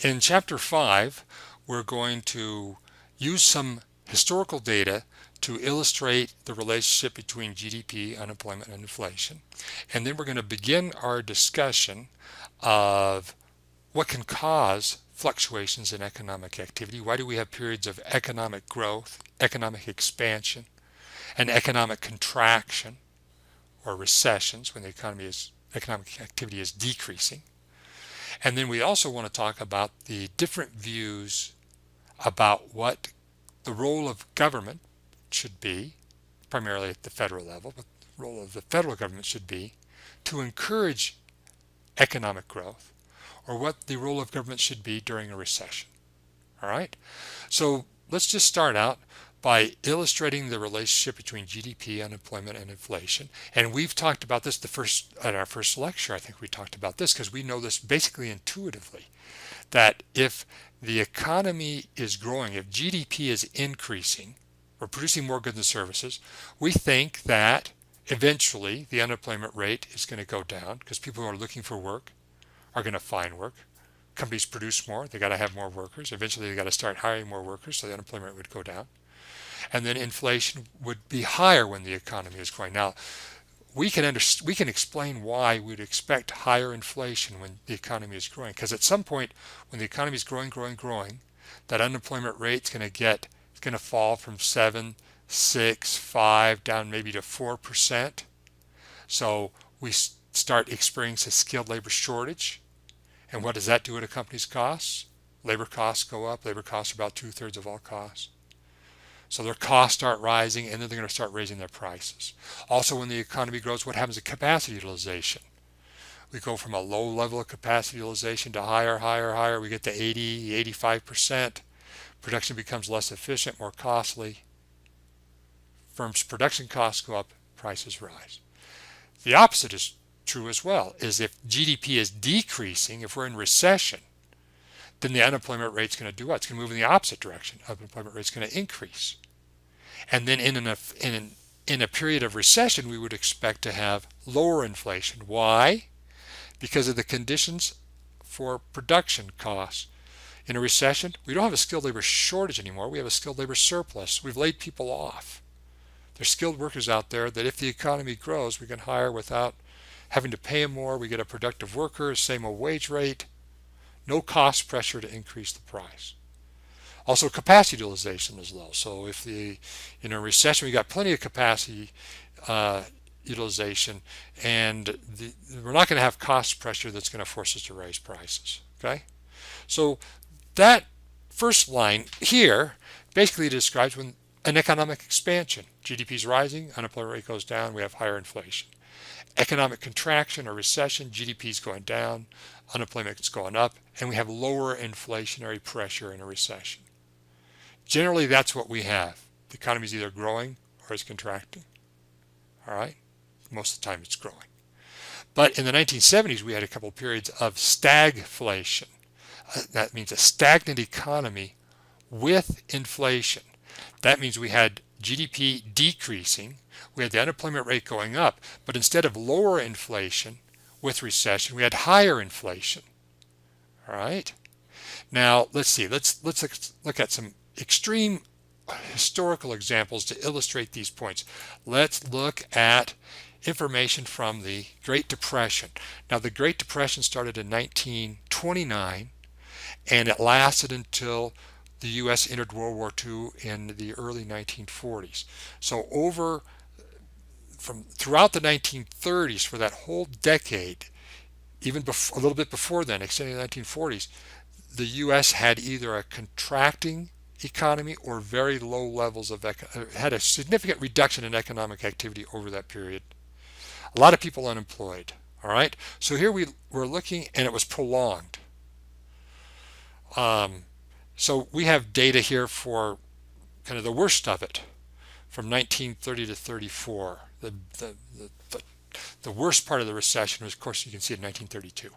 In Chapter 5, we're going to use some historical data to illustrate the relationship between GDP, unemployment, and inflation. And then we're going to begin our discussion of what can cause fluctuations in economic activity. Why do we have periods of economic growth, economic expansion, and economic contraction or recessions when the economic activity is decreasing? And then we also want to talk about the different views about what the role of government should be, primarily at the federal level, but the role of the federal government should be to encourage economic growth, or what the role of government should be during a recession. All right? So let's just start out by illustrating the relationship between GDP, unemployment, and inflation. And we've talked about this at our first lecture. I think we talked about this because we know this basically intuitively, that if the economy is growing, if GDP is increasing, we're producing more goods and services, we think that eventually the unemployment rate is going to go down because people who are looking for work are going to find work. Companies produce more, they got to have more workers. Eventually they got to start hiring more workers, so the unemployment would go down. And then inflation would be higher when the economy is growing. Now, we can explain why we'd expect higher inflation when the economy is growing, because at some point when the economy is growing, that unemployment rate is going to fall from 7, 6, 5 down maybe to 4%. So we start experiencing a skilled labor shortage. And what does that do to a company's costs? Labor costs go up. Labor costs are about 2/3 of all costs. So their costs start rising, and then they're going to start raising their prices. Also, when the economy grows, what happens to capacity utilization? We go from a low level of capacity utilization to higher. We get to 80, 85%. Production becomes less efficient, more costly. Firms' production costs go up, prices rise. The opposite is true as well, is if GDP is decreasing, if we're in recession, then the unemployment rate's going to do what? It's going to move in the opposite direction. Unemployment rate's going to increase. And then in a period of recession, we would expect to have lower inflation. Why? Because of the conditions for production costs. In a recession, we don't have a skilled labor shortage anymore. We have a skilled labor surplus. We've laid people off. There's skilled workers out there that if the economy grows, we can hire without having to pay them more. We get a productive worker, same old wage rate. No cost pressure to increase the price. Also, capacity utilization is low. So if in a recession we got plenty of capacity utilization, and we're not going to have cost pressure that's going to force us to raise prices. Okay, so that first line here basically describes when an economic expansion. GDP is rising, unemployment rate goes down, we have higher inflation. Economic contraction or recession, GDP is going down, unemployment is going up, and we have lower inflationary pressure in a recession. Generally, that's what we have. The economy is either growing or it's contracting. All right? Most of the time it's growing. But in the 1970s, we had a couple of periods of stagflation. That means a stagnant economy with inflation. That means we had GDP decreasing, we had the unemployment rate going up, but instead of lower inflation with recession, we had higher inflation. All right? Now, let's see. Let's look at some extreme historical examples to illustrate these points. Let's look at information from the Great Depression. Now, the Great Depression started in 1929, and it lasted until the U.S. entered World War II in the early 1940s. So throughout the 1930s, for that whole decade, even a little bit before then, extending the 1940s, the U.S. had either a contracting economy or very low levels of had a significant reduction in economic activity over that period. A lot of people unemployed. All right, so here we're looking, and it was prolonged. So we have data here for kind of the worst of it from 1930 to 34. The worst part of the recession was, of course, you can see in 1932.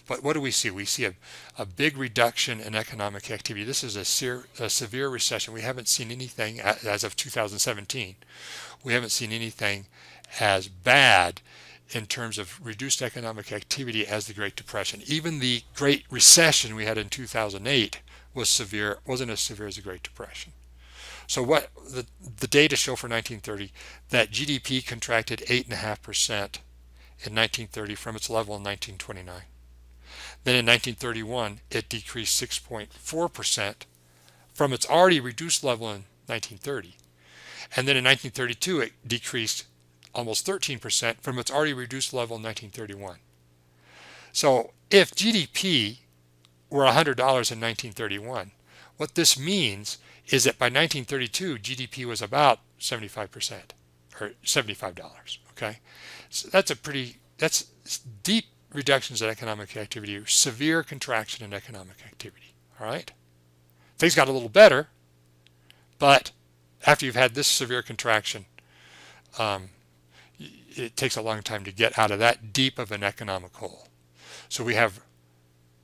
But what do we see? We see a big reduction in economic activity. This is a severe recession. We haven't seen anything, as of 2017, we haven't seen anything as bad in terms of reduced economic activity as the Great Depression. Even the Great Recession we had in 2008 wasn't as severe as the Great Depression. So what the data show for 1930, that GDP contracted 8.5% in 1930 from its level in 1929. Then in 1931, it decreased 6.4% from its already reduced level in 1930. And then in 1932, it decreased almost 13% from its already reduced level in 1931. So if GDP were $100 in 1931, what this means is that by 1932, GDP was about 75% or $75. Okay, so that's deep reductions in economic activity, severe contraction in economic activity. All right, things got a little better, but after you've had this severe contraction, it takes a long time to get out of that deep of an economic hole. So we have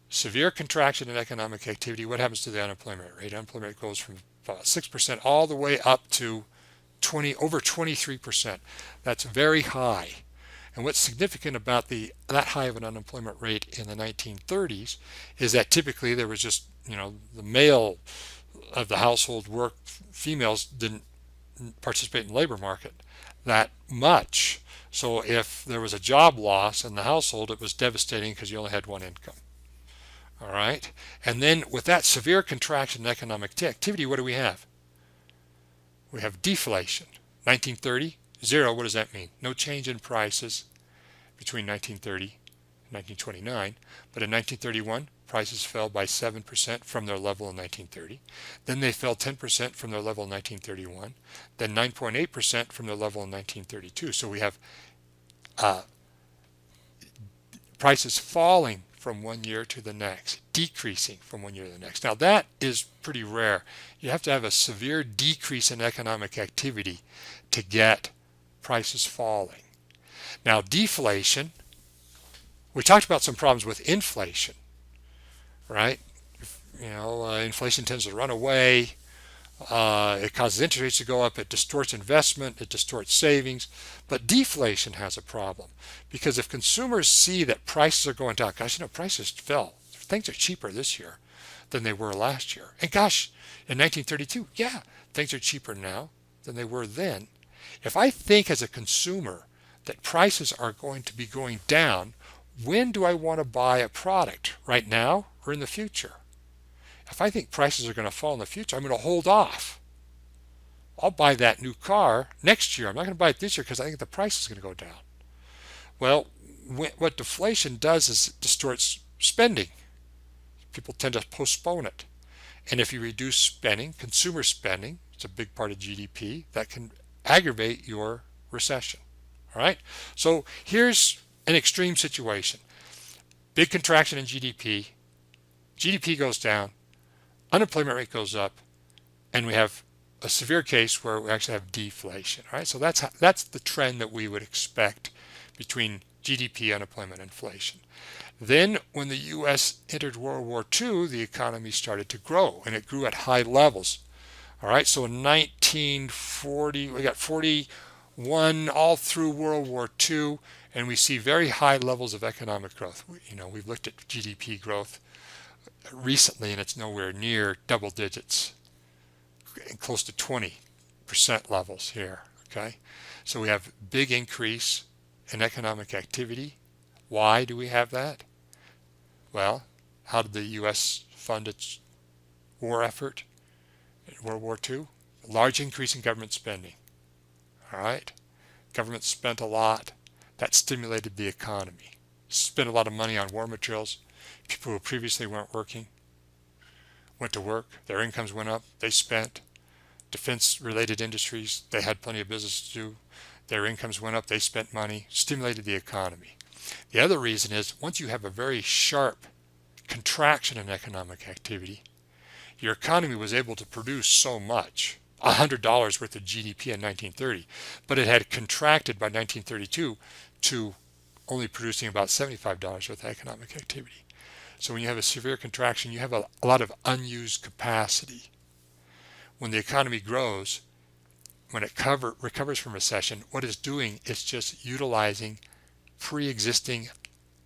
severe contraction in economic activity. What happens to the unemployment rate? Unemployment rate goes from about 6% all the way up to over 23%. That's very high. And what's significant about that high of an unemployment rate in the 1930s is that typically there was just, the male of the household work, females didn't participate in the labor market that much. So if there was a job loss in the household, it was devastating because you only had one income. All right. And then with that severe contraction in economic activity, what do we have? We have deflation. 1930, zero. What does that mean? No change in prices between 1930 and 1929. But in 1931, prices fell by 7% from their level in 1930. Then they fell 10% from their level in 1931. Then 9.8% from their level in 1932. So we have prices falling from one year to the next, decreasing from one year to the next. Now that is pretty rare. You have to have a severe decrease in economic activity to get prices falling. Now deflation, we talked about some problems with inflation, right? Inflation tends to run away. It causes interest rates to go up. It distorts investment. It distorts savings. But deflation has a problem because if consumers see that prices are going down, gosh, prices fell. Things are cheaper this year than they were last year. And gosh, in 1932, yeah, things are cheaper now than they were then. If I think as a consumer that prices are going to be going down, when do I want to buy a product? Right now or in the future? If I think prices are going to fall in the future, I'm going to hold off. I'll buy that new car next year. I'm not going to buy it this year because I think the price is going to go down. Well, what deflation does is it distorts spending. People tend to postpone it. And if you reduce spending, consumer spending, it's a big part of GDP, that can aggravate your recession. All right? So here's an extreme situation. Big contraction in GDP. GDP goes down. Unemployment rate goes up, and we have a severe case where we actually have deflation. All right, so that's the trend that we would expect between GDP, unemployment, and inflation. Then, when the U.S. entered World War II, the economy started to grow, and it grew at high levels. All right, so in 1940, we got 41 all through World War II, and we see very high levels of economic growth. We've looked at GDP growth recently, and it's nowhere near double digits, close to 20% levels here. Okay, so we have big increase in economic activity. Why do we have that? Well, how did the U.S. fund its war effort in World War II? A large increase in government spending. All right, government spent a lot. That stimulated the economy. Spent a lot of money on war materials. People who previously weren't working went to work. Their incomes went up. They spent. Defense-related industries, they had plenty of business to do. Their incomes went up. They spent money. Stimulated the economy. The other reason is once you have a very sharp contraction in economic activity, your economy was able to produce so much, $100 worth of GDP in 1930, but it had contracted by 1932 to only producing about $75 worth of economic activity. So when you have a severe contraction, you have a lot of unused capacity. When the economy grows, when it recovers from recession, what it's doing is just utilizing pre-existing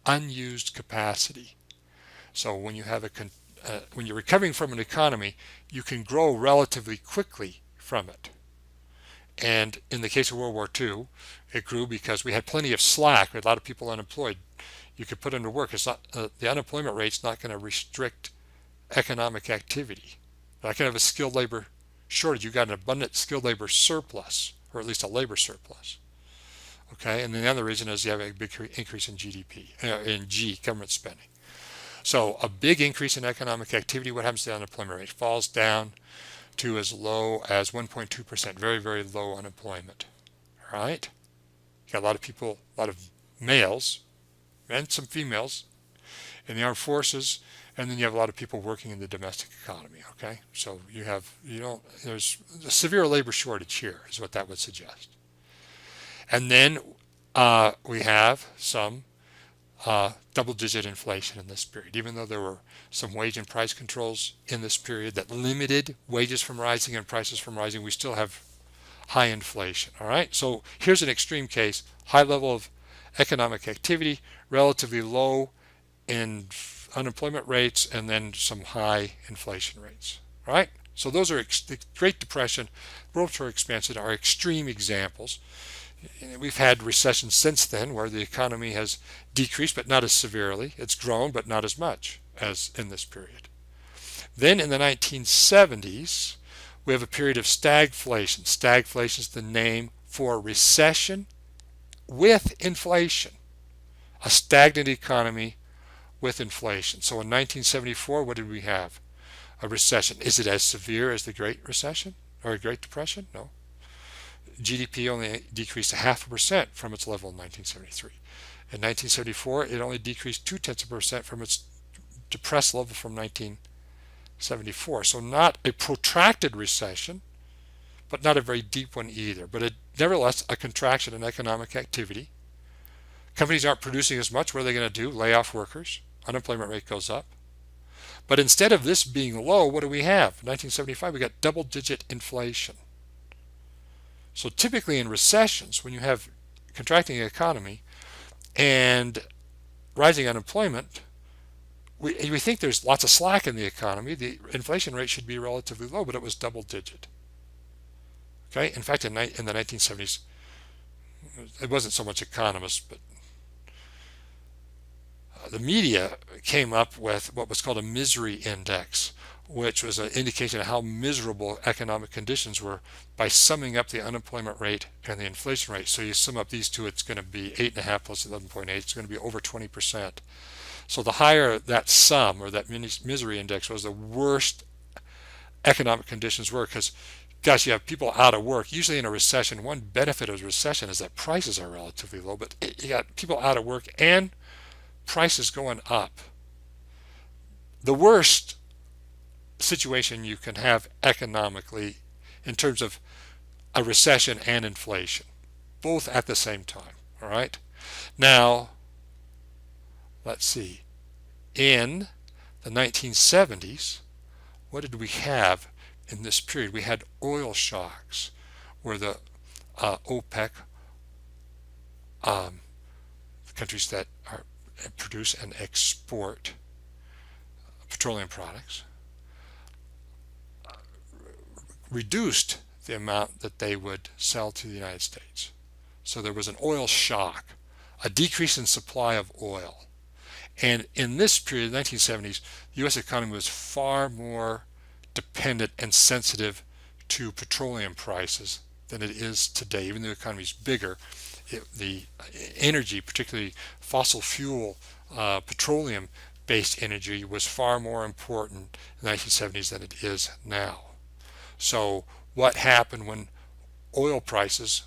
unused capacity. So when you have when you're recovering from an economy, you can grow relatively quickly from it. And in the case of World War II, it grew because we had plenty of slack. We had a lot of people unemployed. You could put them to work. It's not the unemployment rate's not going to restrict economic activity. Not going to have a skilled labor shortage. You got an abundant skilled labor surplus, or at least a labor surplus. Okay, and then the other reason is you have a big increase in GDP, government spending. So a big increase in economic activity. What happens to the unemployment rate? Falls down to as low as 1.2%. Very, very low unemployment. All right. You got a lot of people, a lot of males, and some females in the armed forces, and then you have a lot of people working in the domestic economy. Okay, so there's a severe labor shortage here, is what that would suggest. And then we have some double-digit inflation in this period, even though there were some wage and price controls in this period that limited wages from rising and prices from rising. We still have high inflation. All right, so here's an extreme case: high level of economic activity, relatively low in unemployment rates, and then some high inflation rates. All right, so those are the Great Depression, World War expansion are extreme examples. We've had recessions since then where the economy has decreased, but not as severely. It's grown, but not as much as in this period. Then in the 1970s, we have a period of stagflation. Stagflation is the name for recession with inflation. A stagnant economy with inflation. So in 1974, what did we have? A recession. Is it as severe as the Great Recession or Great Depression? No. GDP only decreased 0.5% from its level in 1973. In 1974, it only decreased 0.2% from its depressed level from 1974. So not a protracted recession, but not a very deep one either. But nevertheless, a contraction in economic activity. Companies aren't producing as much. What are they going to do? Lay off workers. Unemployment rate goes up. But instead of this being low, what do we have? In 1975, we got double-digit inflation. So typically in recessions, when you have contracting economy and rising unemployment, we think there's lots of slack in the economy. The inflation rate should be relatively low, but it was double-digit. Okay. In fact, in the 1970s, it wasn't so much economists, but the media came up with what was called a misery index, which was an indication of how miserable economic conditions were by summing up the unemployment rate and the inflation rate. So you sum up these two, it's going to be 8.5 plus 11.8. It's going to be over 20%. So the higher that sum or that misery index was, the worst economic conditions were, because gosh, you have people out of work. Usually in a recession, one benefit of a recession is that prices are relatively low, but you got people out of work and prices going up. The worst situation you can have economically in terms of a recession and inflation, both at the same time. All right. Now, let's see. In the 1970s, what did we have in this period? We had oil shocks where the OPEC, countries that produce and export petroleum products, reduced the amount that they would sell to the United States. So there was an oil shock, a decrease in supply of oil. And in this period, the 1970s, the U.S. economy was far more dependent and sensitive to petroleum prices than it is today. Even though the economy is bigger, the energy, particularly fossil fuel, petroleum-based energy, was far more important in the 1970s than it is now. So what happened when oil prices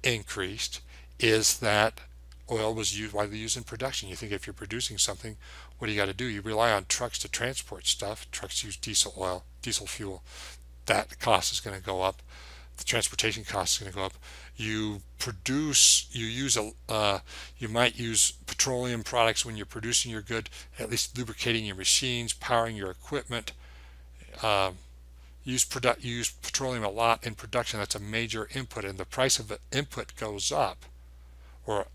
increased is that oil was widely used in production. You think if you're producing something, what do you got to do? You rely on trucks to transport stuff. Trucks use diesel fuel. That cost is going to go up. The transportation cost is going to go up. You might use petroleum products when you're producing your good, at least lubricating your machines, powering your equipment. Use petroleum a lot in production. That's a major input, and the price of the input goes up, or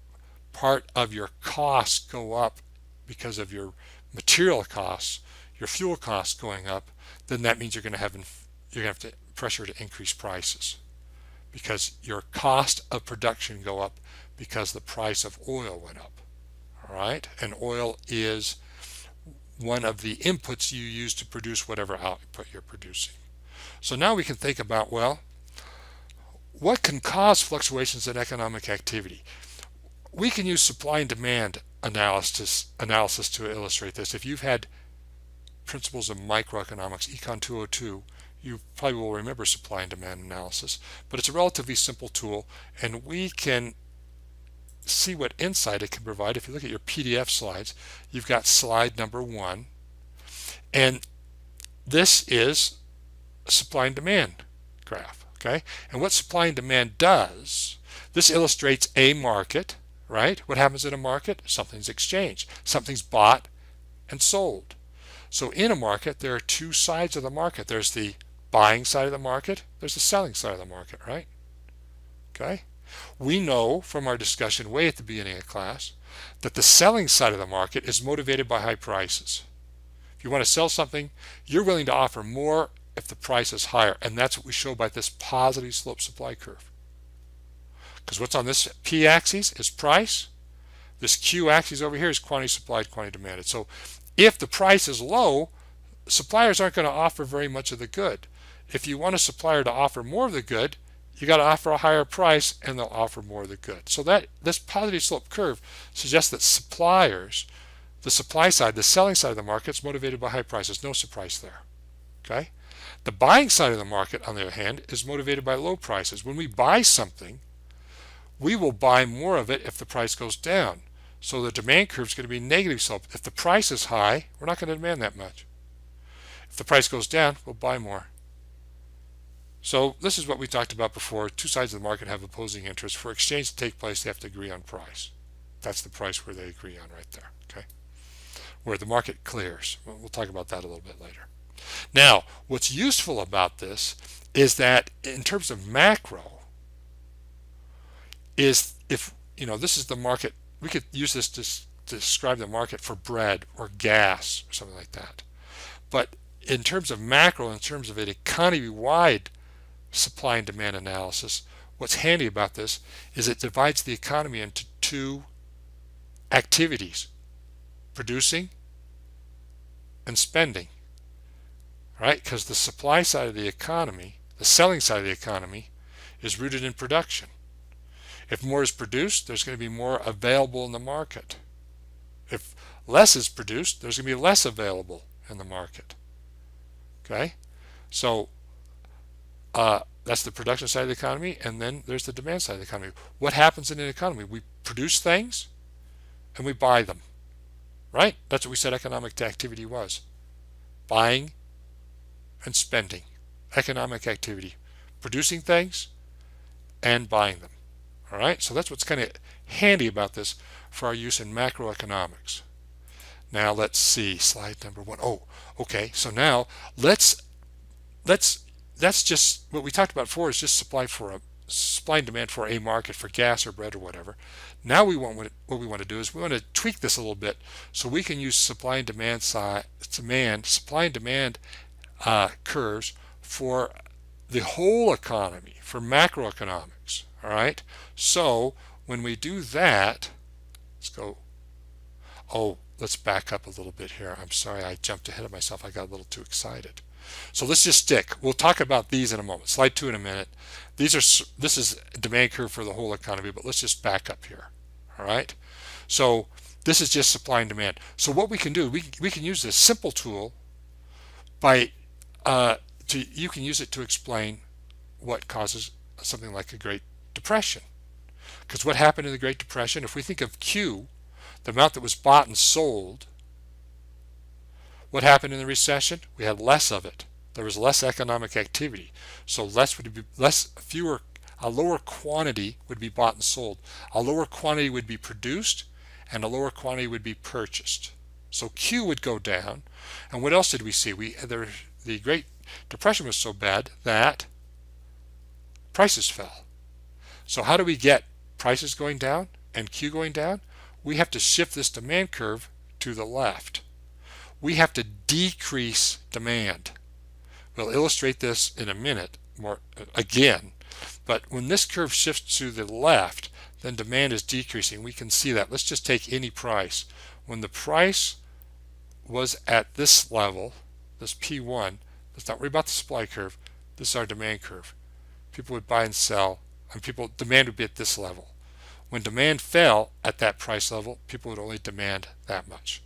part of your costs go up because of your material costs, your fuel costs going up, then that means you're going to have to pressure to increase prices because your cost of production go up because the price of oil went up. All right, and oil is one of the inputs you use to produce whatever output you're producing. So now we can think about, well, what can cause fluctuations in economic activity? We can use supply and demand analysis to illustrate this. If you've had principles of microeconomics, Econ 202, you probably will remember supply and demand analysis, but it's a relatively simple tool, and we can see what insight it can provide. If you look at your PDF slides, you've got slide number 1, and this is a supply and demand graph. Okay, and what supply and demand does, this illustrates a market, right? What happens in a market? Something's exchanged, something's bought and sold. So in a market, there are two sides of the market. There's the buying side of the market, there's the selling side of the market, right? Okay, we know from our discussion way at the beginning of class that the selling side of the market is motivated by high prices. If you want to sell something, you're willing to offer more if the price is higher, and that's what we show by this positive slope supply curve. Because what's on this p-axis is price, this q-axis over here is quantity supplied, quantity demanded. So if the price is low, suppliers aren't going to offer very much of the good. If you want a supplier to offer more of the good, you got to offer a higher price and they'll offer more of the good. So that this positive slope curve suggests that suppliers, the supply side, the selling side of the market is motivated by high prices. No surprise there. Okay? The buying side of the market, on the other hand, is motivated by low prices. When we buy something, we will buy more of it if the price goes down. So the demand curve is going to be negative slope. If the price is high, we're not going to demand that much. If the price goes down, we'll buy more. So this is what we talked about before. Two sides of the market have opposing interests. For exchange to take place, they have to agree on price. That's the price where they agree on right there. Okay, where the market clears. We'll talk about that a little bit later. Now, what's useful about this is that in terms of macro, is if, you know, this is the market, we could use this to describe the market for bread or gas or something like that. But in terms of macro, in terms of an economy-wide supply and demand analysis, what's handy about this is it divides the economy into two activities: producing and spending. Right? Because the supply side of the economy, the selling side of the economy, is rooted in production. If more is produced, there's going to be more available in the market. If less is produced, there's going to be less available in the market. Okay? So that's the production side of the economy, and then there's the demand side of the economy. What happens in an economy? We produce things and we buy them. Right? That's what we said economic activity was. Buying and spending. Economic activity. Producing things and buying them. All right? So that's what's kind of handy about this for our use in macroeconomics. Now let's see, slide number 1. Oh, okay. So now let's that's just what we talked about before, is just supply and demand for a market for gas or bread or whatever. Now what we want to do is we want to tweak this a little bit so we can use supply and demand curves for the whole economy, for macroeconomics. All right. So when we do that, let's go. Oh, let's back up a little bit here. I'm sorry, I jumped ahead of myself. I got a little too excited. So let's just stick. We'll talk about these in a moment. Slide 2 in a minute. This is demand curve for the whole economy, but let's just back up here. All right. So this is just supply and demand. So what we can do, we can use this simple tool by you can use it to explain what causes something like a Great Depression. Because what happened in the Great Depression, if we think of Q, the amount that was bought and sold, what happened in the recession? We had less of it. There was less economic activity. So a lower quantity would be bought and sold. A lower quantity would be produced, and a lower quantity would be purchased. So Q would go down. And what else did we see? The Great Depression was so bad that prices fell. So how do we get prices going down and Q going down? we have to shift this demand curve to the left. We have to decrease demand. We'll illustrate this in a minute more again. But when this curve shifts to the left, then demand is decreasing. We can see that. Let's just take any price. When the price was at this level, this P1, let's not worry about the supply curve. This is our demand curve. People would buy and sell, and demand would be at this level. When demand fell at that price level, people would only demand that much.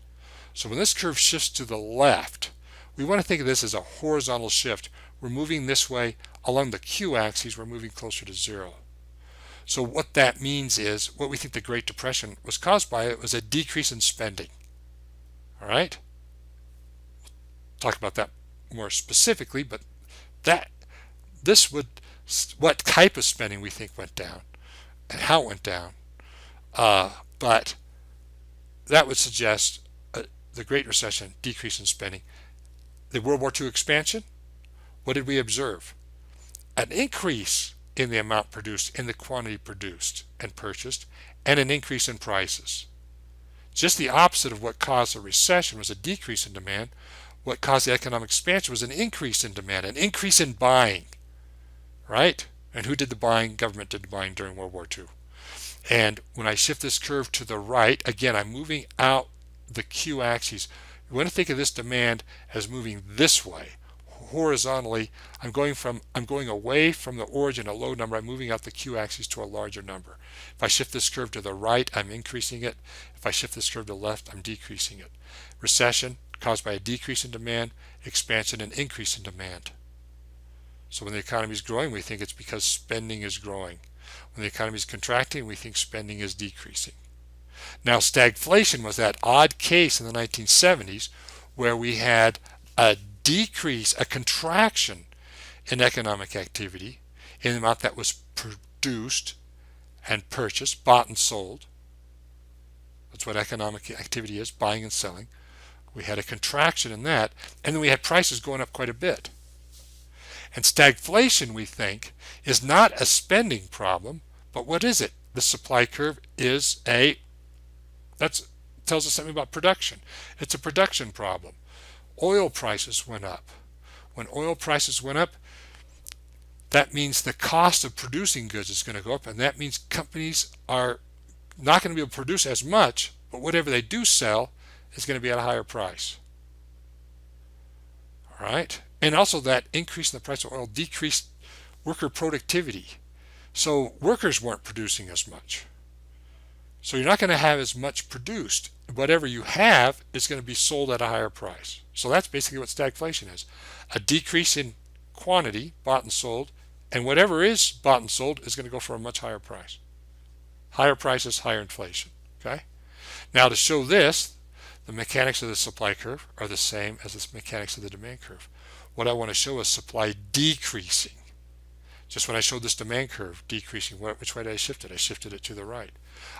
So when this curve shifts to the left, we want to think of this as a horizontal shift. We're moving this way along the Q-axis, we're moving closer to zero. So what that means is, what we think the Great Depression was caused by, it was a decrease in spending. All right? Talk about that more specifically, but what type of spending we think went down and how it went down. But that would suggest the Great Recession, decrease in spending. The World War II expansion, what did we observe? An increase in the amount produced, in the quantity produced and purchased, and an increase in prices. Just the opposite of what caused a recession was a decrease in demand. What caused the economic expansion was an increase in demand, an increase in buying, right? And who did the buying? Government did the buying during World War II. And when I shift this curve to the right, again, I'm moving out the Q-axis. You want to think of this demand as moving this way, horizontally. I'm going away from the origin, a low number. I'm moving out the Q-axis to a larger number. If I shift this curve to the right, I'm increasing it. If I shift this curve to the left, I'm decreasing it. Recession caused by a decrease in demand, expansion and increase in demand. So when the economy is growing, we think it's because spending is growing. When the economy is contracting, we think spending is decreasing. Now, stagflation was that odd case in the 1970s where we had a decrease, a contraction in economic activity in the amount that was produced and purchased, bought and sold. That's what economic activity is, buying and selling. We had a contraction in that, and then we had prices going up quite a bit. And stagflation, we think, is not a spending problem, but what is it? The supply curve is that tells us something about production. It's a production problem. Oil prices went up. When oil prices went up, that means the cost of producing goods is going to go up, and that means companies are not going to be able to produce as much, but whatever they do sell is going to be at a higher price. All right? And also that increase in the price of oil decreased worker productivity. So workers weren't producing as much. So you're not going to have as much produced. Whatever you have is going to be sold at a higher price. So that's basically what stagflation is. A decrease in quantity, bought and sold, and whatever is bought and sold is going to go for a much higher price. Higher prices, higher inflation. Okay? Now to show this, the mechanics of the supply curve are the same as the mechanics of the demand curve. What I want to show is supply decreasing. Just when I showed this demand curve decreasing, which way did I shift it? I shifted it to the right.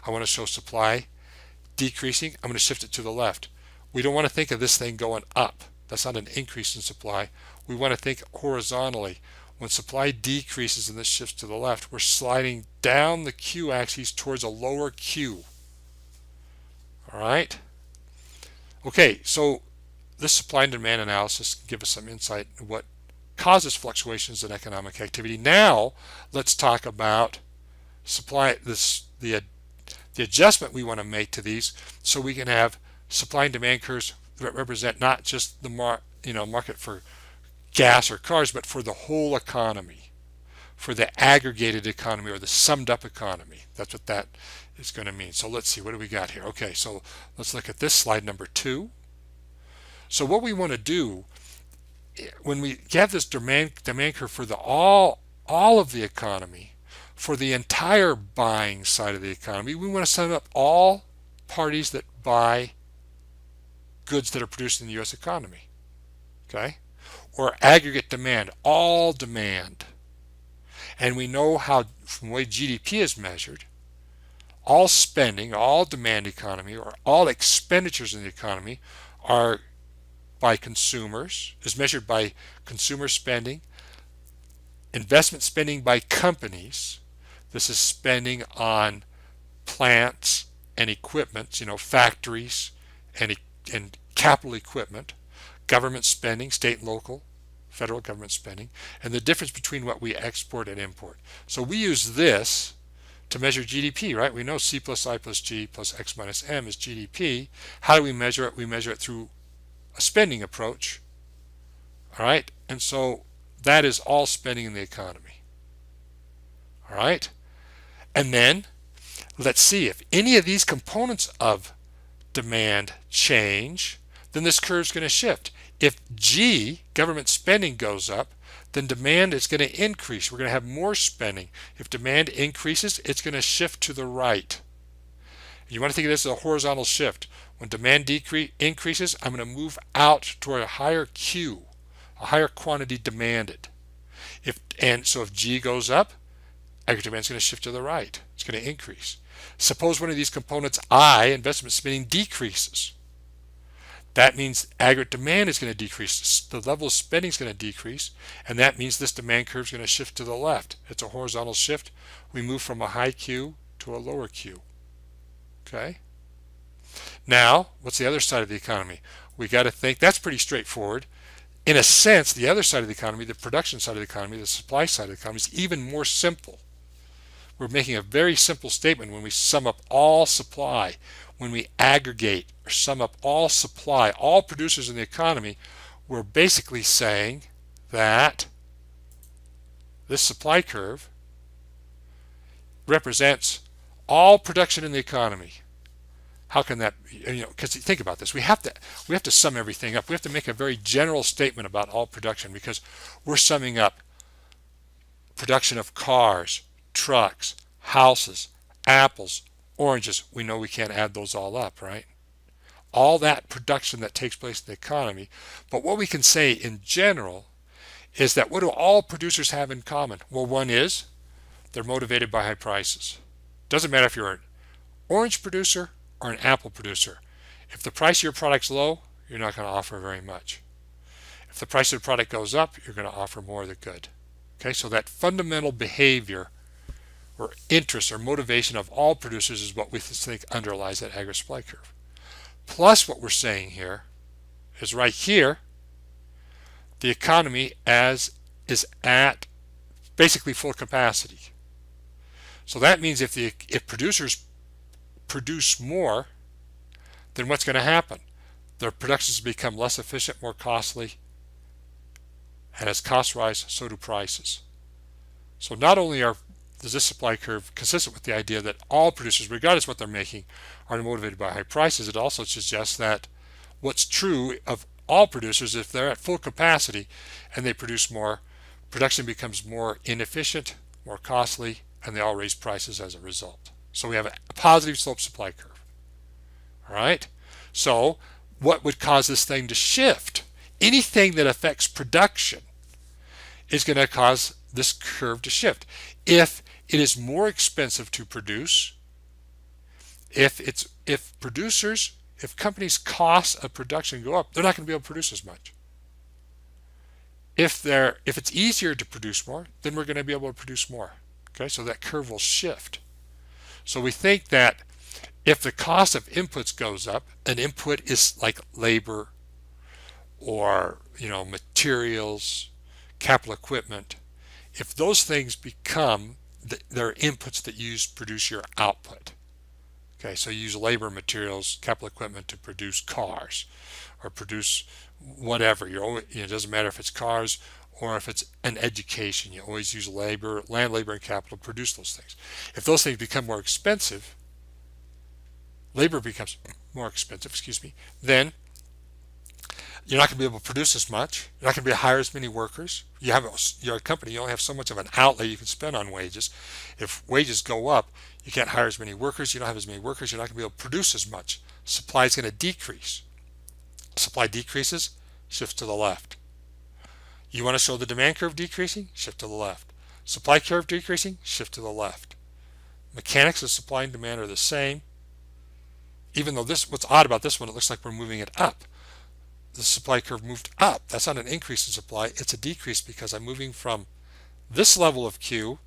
I want to show supply decreasing. I'm going to shift it to the left. We don't want to think of this thing going up. That's not an increase in supply. We want to think horizontally. When supply decreases and this shifts to the left, we're sliding down the Q-axis towards a lower Q. All right? Okay, so this supply and demand analysis can give us some insight into what causes fluctuations in economic activity. Now, let's talk about the adjustment we want to make to these so we can have supply and demand curves that represent not just the market for gas or cars, but for the whole economy, for the aggregated economy or the summed up economy. That's what that is going to mean. So let's see, what do we got here? Okay, so let's look at this slide number 2. So what we want to do when we have this demand curve for all of the economy, for the entire buying side of the economy, we want to sum up all parties that buy goods that are produced in the U.S. economy, okay? Or aggregate demand, all demand. And we know how, from the way GDP is measured, all spending, all demand economy, or all expenditures in the economy are by consumers, is measured by consumer spending, investment spending by companies. This is spending on plants and equipment, factories and capital equipment, government spending, state and local, federal government spending, and the difference between what we export and import. So we use this to measure GDP, right? We know C plus I plus G plus X minus M is GDP. How do we measure it? We measure it through a spending approach, all right? And so that is all spending in the economy, all right? And then let's see if any of these components of demand change, then this curve is going to shift. If G, government spending, goes up, then demand is going to increase. We're going to have more spending. If demand increases, it's going to shift to the right. You want to think of this as a horizontal shift. When demand increases, I'm going to move out toward a higher Q, a higher quantity demanded. So if G goes up, aggregate demand is going to shift to the right. It's going to increase. Suppose one of these components, I, investment spending, decreases. That means aggregate demand is going to decrease. The level of spending is going to decrease, and that means this demand curve is going to shift to the left. It's a horizontal shift. We move from a high Q to a lower Q. Okay? Now, what's the other side of the economy? We got to think, that's pretty straightforward. In a sense, the other side of the economy, the production side of the economy, the supply side of the economy, is even more simple. We're making a very simple statement when we sum up all supply, when we aggregate or sum up all supply, all producers in the economy. We're basically saying that this supply curve represents all production in the economy. How can that be? Because think about this, we have to sum everything up. We have to make a very general statement about all production, because we're summing up production of cars, trucks, houses, apples, oranges. We know we can't add those all up, right? All that production that takes place in the economy. But what we can say in general is that what do all producers have in common? Well, one is they're motivated by high prices. Doesn't matter if you're an orange producer or an apple producer. If the price of your product's low, you're not going to offer very much. If the price of the product goes up, you're going to offer more of the good. Okay, so that fundamental behavior or interest or motivation of all producers is what we think underlies that aggregate supply curve. Plus, what we're saying here is right here, the economy is at basically full capacity. So that means if producers produce more, then what's going to happen? Their productions become less efficient, more costly, and as costs rise, so do prices. So not only is this supply curve consistent with the idea that all producers, regardless of what they're making, are motivated by high prices, it also suggests that what's true of all producers, if they're at full capacity and they produce more, production becomes more inefficient, more costly, and they all raise prices as a result. So we have a positive slope supply curve. All right? So what would cause this thing to shift? Anything that affects production is going to cause this curve to shift. If it is more expensive to produce, if companies' costs of production go up, they're not going to be able to produce as much. If it's easier to produce more, then we're going to be able to produce more. Okay, so that curve will shift. So we think that if the cost of inputs goes up, an input is like labor or materials, capital equipment. If those things become they're inputs that produce your output. Okay, so you use labor, materials, capital equipment to produce cars or produce whatever. It doesn't matter if it's cars or if it's an education. You always use labor, land, labor, and capital to produce those things. If those things become more expensive, labor becomes more expensive, then you're not going to be able to produce as much. You're not going to be able to hire as many workers. You're a company, you only have so much of an outlay you can spend on wages. If wages go up, you can't hire as many workers. You don't have as many workers. You're not going to be able to produce as much. Supply is going to decrease. Supply decreases, shifts to the left. You want to show the demand curve decreasing? Shift to the left. Supply curve decreasing? Shift to the left. Mechanics of supply and demand are the same. Even though what's odd about this one, it looks like we're moving it up. The supply curve moved up. That's not an increase in supply, it's a decrease because I'm moving from this level of Q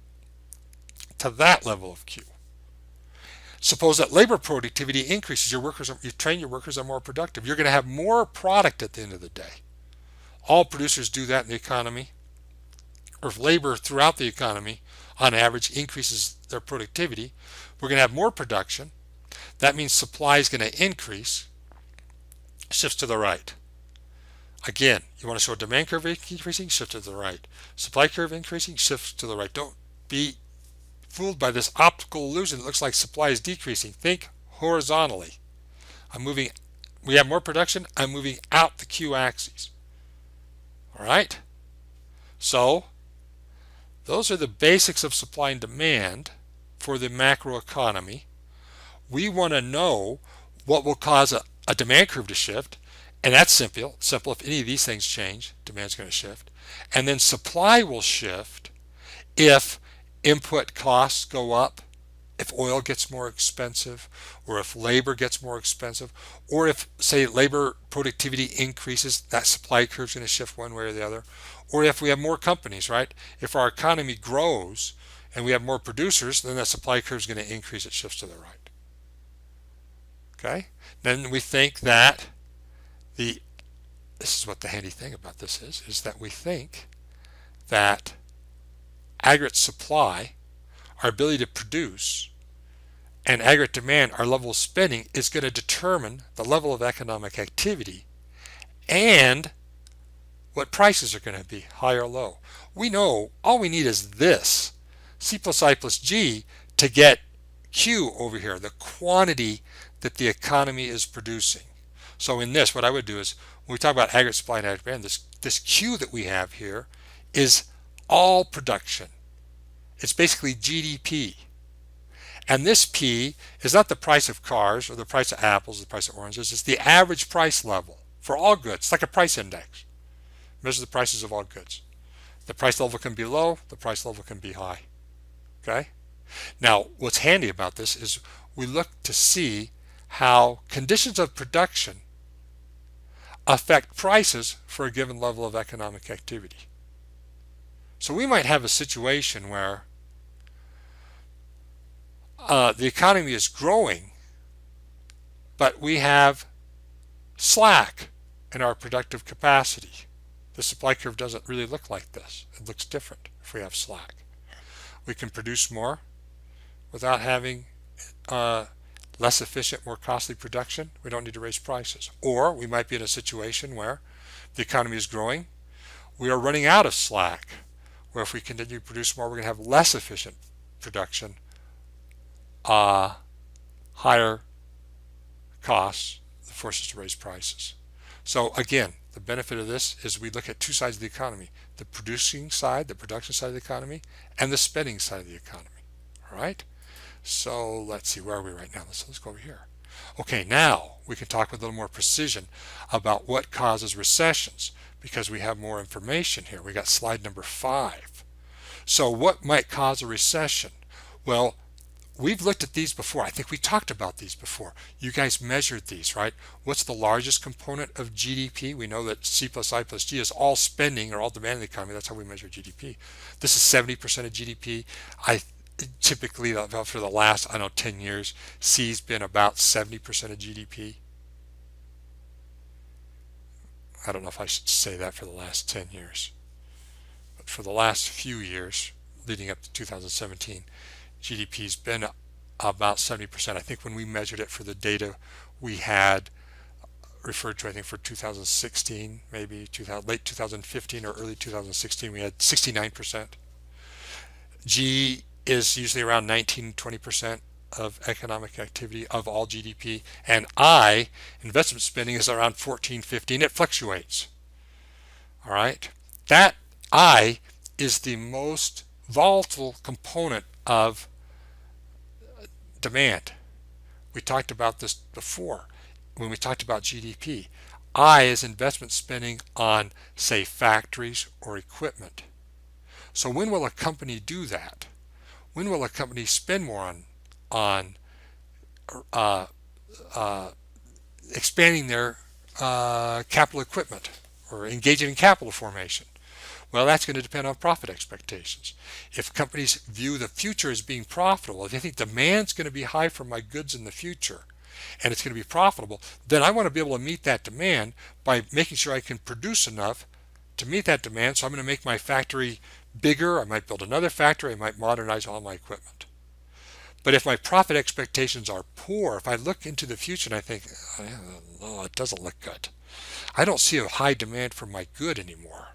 to that level of Q. Suppose that labor productivity increases. You train your workers are more productive. You're going to have more product at the end of the day. All producers do that in the economy. Or if labor throughout the economy on average increases their productivity, we're going to have more production. That means supply is going to increase, shifts to the right. Again, you want to show a demand curve increasing, shift to the right. Supply curve increasing, shift to the right. Don't be fooled by this optical illusion that looks like supply is decreasing. Think horizontally. I'm moving, we have more production, I'm moving out the Q axis. All right? So, those are the basics of supply and demand for the macroeconomy. We want to know what will cause a demand curve to shift, and that's simple. If any of these things change, demand's going to shift. And then supply will shift if input costs go up, if oil gets more expensive, or if labor gets more expensive, or if, say, labor productivity increases, that supply curve is going to shift one way or the other. Or if we have more companies, right? If our economy grows and we have more producers, then that supply curve is going to increase, it shifts to the right. Okay? Then we think that this is what the handy thing about this is that we think that aggregate supply, our ability to produce, and aggregate demand, our level of spending, is going to determine the level of economic activity and what prices are going to be, high or low. We know all we need is this, C plus I plus G, to get Q over here, the quantity that the economy is producing. So in this, what I would do is, when we talk about aggregate supply and aggregate demand, this Q that we have here is all production. It's basically GDP. And this P is not the price of cars or the price of apples or the price of oranges. It's the average price level for all goods. It's like a price index. Measure the prices of all goods. The price level can be low, the price level can be high. Okay? Now, what's handy about this is we look to see how conditions of production affect prices for a given level of economic activity. So we might have a situation where the economy is growing, but we have slack in our productive capacity. The supply curve doesn't really look like this. It looks different if we have slack. We can produce more without having less efficient, more costly production. We don't need to raise prices. Or we might be in a situation where the economy is growing. We are running out of slack, where if we continue to produce more, we're going to have less efficient production, higher costs that force us to raise prices. So again, the benefit of this is we look at two sides of the economy, the producing side, the production side of the economy, and the spending side of the economy. All right? So let's see, where are we right now? Let's go over here. Okay, now we can talk with a little more precision about what causes recessions, because we have more information here. We got slide number 5. So what might cause a recession? Well, we've looked at these before. I think we talked about these before. You guys measured these, right? What's the largest component of GDP? We know that C plus I plus G is all spending or all demand in the economy. That's how we measure GDP. This is 70% of GDP. Typically, for the last, 10 years, C's been about 70% of GDP. I don't know if I should say that for the last 10 years. But for the last few years, leading up to 2017, GDP's been about 70%. I think when we measured it for the data we had referred to, I think for 2016, maybe late 2015 or early 2016, we had 69%. G is usually around 19-20% of economic activity of all GDP, and I, investment spending, is around 14-15. It fluctuates. All right, that I is the most volatile component of demand. We talked about this before when we talked about GDP. I is investment spending on, say, factories or equipment. So when will a company do that? When will a company spend more on expanding their capital equipment or engaging in capital formation? Well, that's going to depend on profit expectations. If companies view the future as being profitable, if they think demand's going to be high for my goods in the future and it's going to be profitable, then I want to be able to meet that demand by making sure I can produce enough to meet that demand. So I'm going to make my factory bigger. I might build another factory. I might modernize all my equipment. But if my profit expectations are poor, if I look into the future and I think, oh, it doesn't look good. I don't see a high demand for my good anymore.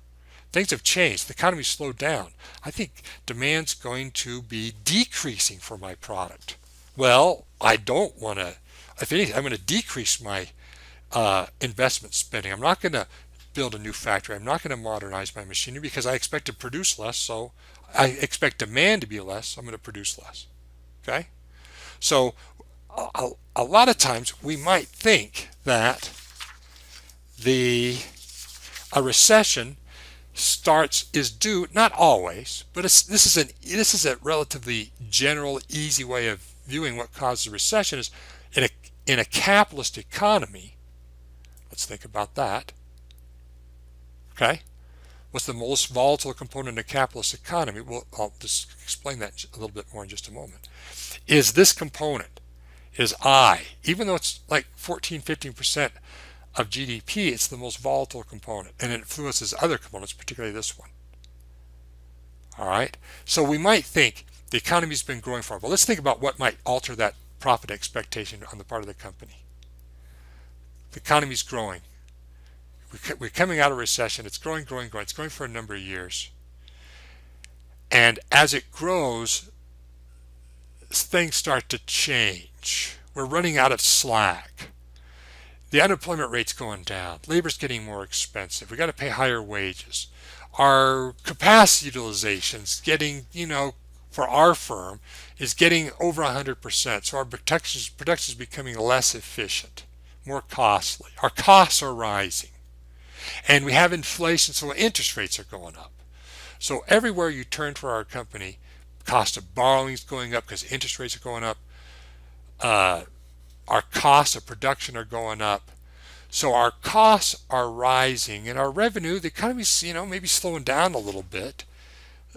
Things have changed. The economy's slowed down. I think demand's going to be decreasing for my product. Well, I don't want to, if anything, I'm going to decrease my investment spending. I'm not going to build a new factory. I'm not going to modernize my machinery because I expect to produce less. So I expect demand to be less. So I'm going to produce less. Okay? So a lot of times we might think that a recession is due, not always, but this is a relatively general, easy way of viewing what causes a recession. Is in a capitalist economy. Let's think about that. Okay, what's the most volatile component in a capitalist economy? Well, I'll just explain that a little bit more in just a moment. Is this component, is I, even though it's like 14-15% of GDP, it's the most volatile component and it influences other components, particularly this one. All right, so we might think the economy's been growing for a while. Let's think about what might alter that profit expectation on the part of the company. The economy's growing. We're coming out of recession. It's growing. It's growing for a number of years. And as it grows, things start to change. We're running out of slack. The unemployment rate's going down. Labor's getting more expensive. We got to pay higher wages. Our capacity utilization's getting, for our firm, is getting over 100%. So our production's becoming less efficient, more costly. Our costs are rising. And we have inflation, so interest rates are going up. So everywhere you turn for our company, cost of borrowing is going up because interest rates are going up. Our costs of production are going up. So our costs are rising and our revenue, the economy's, maybe slowing down a little bit.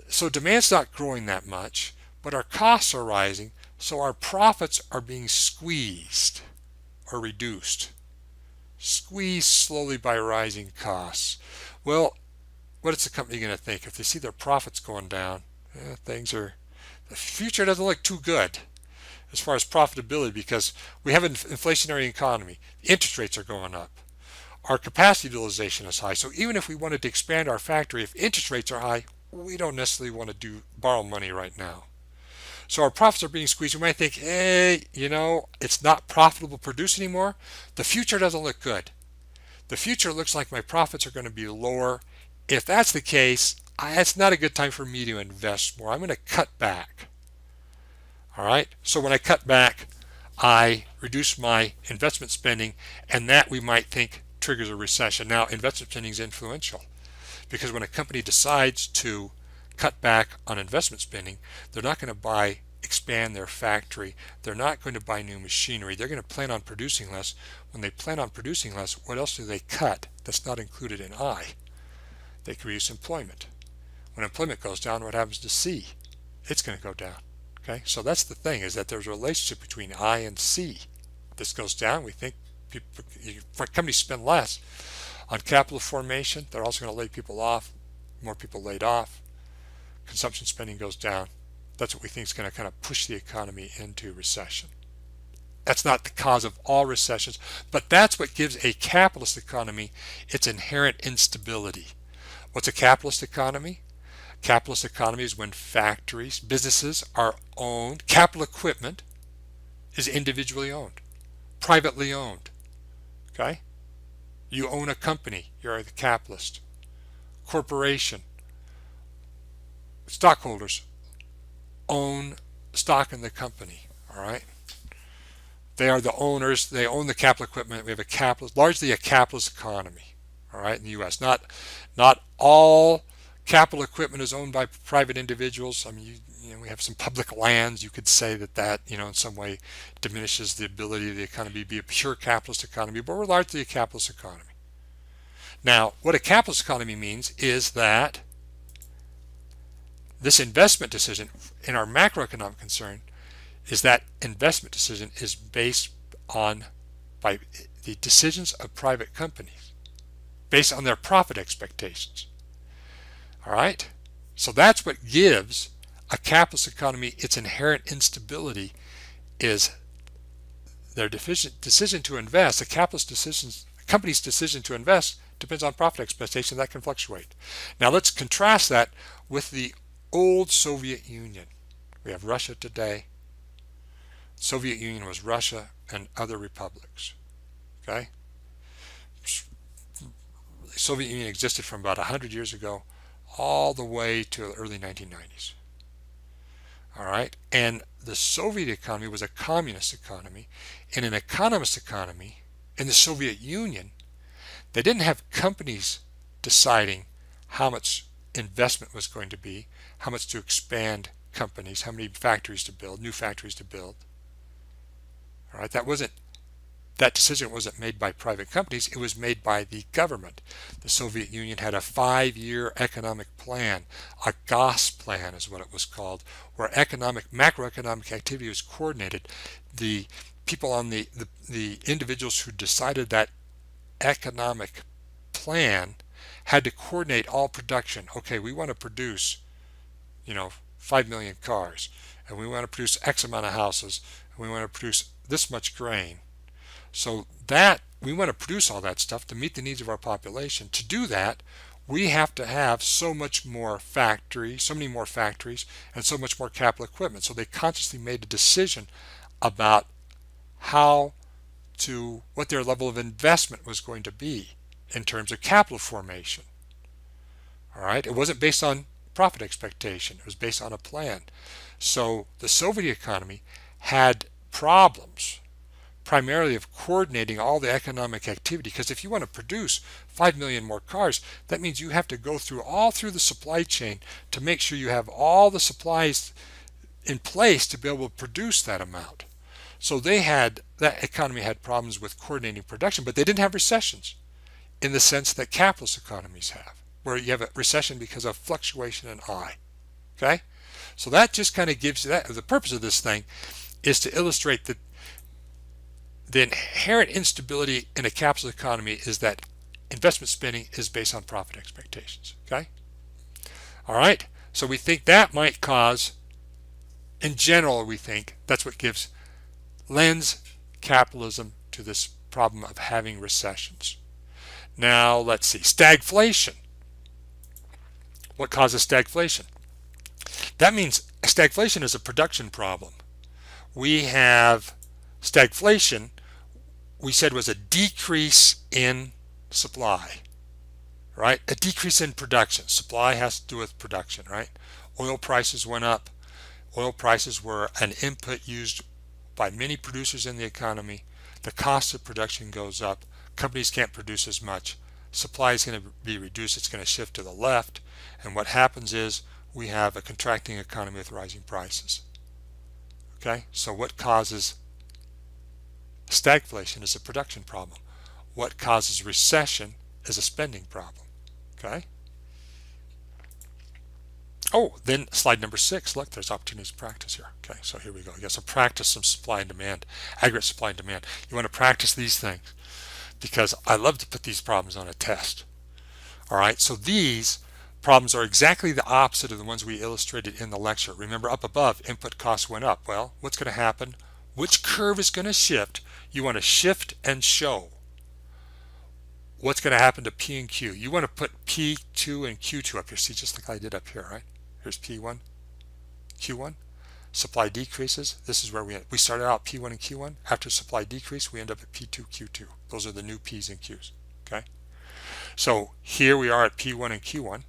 So demand's not growing that much, but our costs are rising. So our profits are being squeezed or reduced. Squeezed slowly by rising costs. Well, what is the company going to think? If they see their profits going down, the future doesn't look too good as far as profitability because we have an inflationary economy. Interest rates are going up. Our capacity utilization is high. So even if we wanted to expand our factory, if interest rates are high, we don't necessarily want to borrow money right now. So our profits are being squeezed. We might think, hey, it's not profitable to produce anymore. The future doesn't look good. The future looks like my profits are going to be lower. If that's the case, it's not a good time for me to invest more. I'm going to cut back. All right. So when I cut back, I reduce my investment spending, and that we might think triggers a recession. Now, investment spending is influential because when a company decides to cut back on investment spending, they're not going to expand their factory. They're not going to buy new machinery. They're going to plan on producing less. When they plan on producing less, what else do they cut that's not included in I? They can reduce employment. When employment goes down, what happens to C? It's going to go down. Okay, so that's the thing, is that there's a relationship between I and C. If this goes down, we think companies spend less on capital formation. They're also going to lay people off. More people laid off. Consumption spending goes down. That's what we think is going to kind of push the economy into recession. That's not the cause of all recessions, but that's what gives a capitalist economy its inherent instability. What's a capitalist economy? Capitalist economy is when factories, businesses are owned. Capital equipment is individually owned, privately owned. Okay? You own a company, you're the capitalist. Corporation, stockholders own stock in the company. All right? They are the owners. They own the capital equipment. We have largely a capitalist economy. All right, in the U.S. Not all capital equipment is owned by private individuals. I mean, we have some public lands. You could say that in some way diminishes the ability of the economy to be a pure capitalist economy, but we're largely a capitalist economy. Now, what a capitalist economy means is that this investment decision in our macroeconomic concern is that investment decision is based on by the decisions of private companies based on their profit expectations. All right, so that's what gives a capitalist economy its inherent instability, is their decision to invest. The capitalist company's decision to invest depends on profit expectation that can fluctuate. Now let's contrast that with the old Soviet Union. We have Russia today. Soviet Union was Russia and other republics. Okay, the Soviet Union existed from about 100 years ago all the way to the early 1990s. All right, and the Soviet economy was a communist economy. In an economist economy in the Soviet Union, they didn't have companies deciding how much investment was going to be, how much to expand companies, how many factories to build, new factories to build. All right, that decision wasn't made by private companies, it was made by the government. The Soviet Union had a 5-year economic plan, a GOS plan is what it was called, where macroeconomic activity was coordinated. The people on the individuals who decided that economic plan had to coordinate all production. Okay, we want to produce 5 million cars, and we want to produce X amount of houses, and we want to produce this much grain. So that we want to produce all that stuff to meet the needs of our population. To do that, we have to have so many more factories, and so much more capital equipment. So they consciously made a decision about what their level of investment was going to be in terms of capital formation. All right, it wasn't based on profit expectation, it was based on a plan. So the Soviet economy had problems primarily of coordinating all the economic activity, because if you want to produce 5 million more cars, that means you have to go through the supply chain to make sure you have all the supplies in place to be able to produce that amount. So that economy had problems with coordinating production, but they didn't have recessions in the sense that capitalist economies have, where you have a recession because of fluctuation in I. Okay, so that just kind of gives you that. The purpose of this thing is to illustrate that the inherent instability in a capitalist economy is that investment spending is based on profit expectations. Okay, all right, so we think that might cause, in general, we think that's what lends capitalism to this problem of having recessions. Now let's see, stagflation. What causes stagflation? That means stagflation is a production problem. We have stagflation, we said, was a decrease in supply, right? A decrease in production. Supply has to do with production, right? Oil prices went up. Oil prices were an input used by many producers in the economy. The cost of production goes up. Companies can't produce as much. Supply is going to be reduced. It's going to shift to the left. And what happens is we have a contracting economy with rising prices. Okay, so what causes stagflation is a production problem. What causes recession is a spending problem. Okay. Oh, then slide number 6. Look, there's opportunities to practice here. Okay, so here we go. You got some practice, some supply and demand, aggregate supply and demand. You want to practice these things because I love to put these problems on a test. All right, so these problems are exactly the opposite of the ones we illustrated in the lecture. Remember, up above, input costs went up. Well, what's going to happen? Which curve is going to shift? You want to shift and show. What's going to happen to P and Q? You want to put P2 and Q2 up here. See, just like I did up here, right? Here's P1, Q1. Supply decreases. This is where we started out P1 and Q1. After supply decrease, we end up at P2, Q2. Those are the new P's and Q's. Okay. So here we are at P1 and Q1.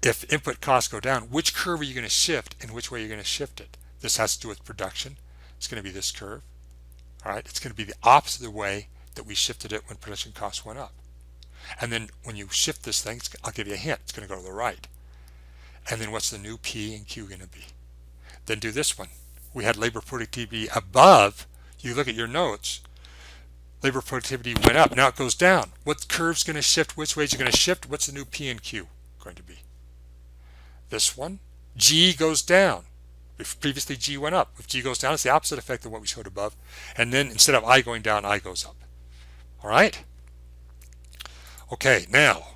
If input costs go down, which curve are you going to shift and which way you're going to shift it? This has to do with production. It's going to be this curve. All right. It's going to be the opposite of the way that we shifted it when production costs went up. And then when you shift this thing, I'll give you a hint. It's going to go to the right. And then what's the new P and Q going to be? Then do this one. We had labor productivity above. You look at your notes. Labor productivity went up. Now it goes down. What curve's going to shift? Which way is it going to shift? What's the new P and Q going to be? This one G goes down. If previously G went up, if G goes down, it's the opposite effect of what we showed above. And then instead of I going down, I goes up. All right? Okay, now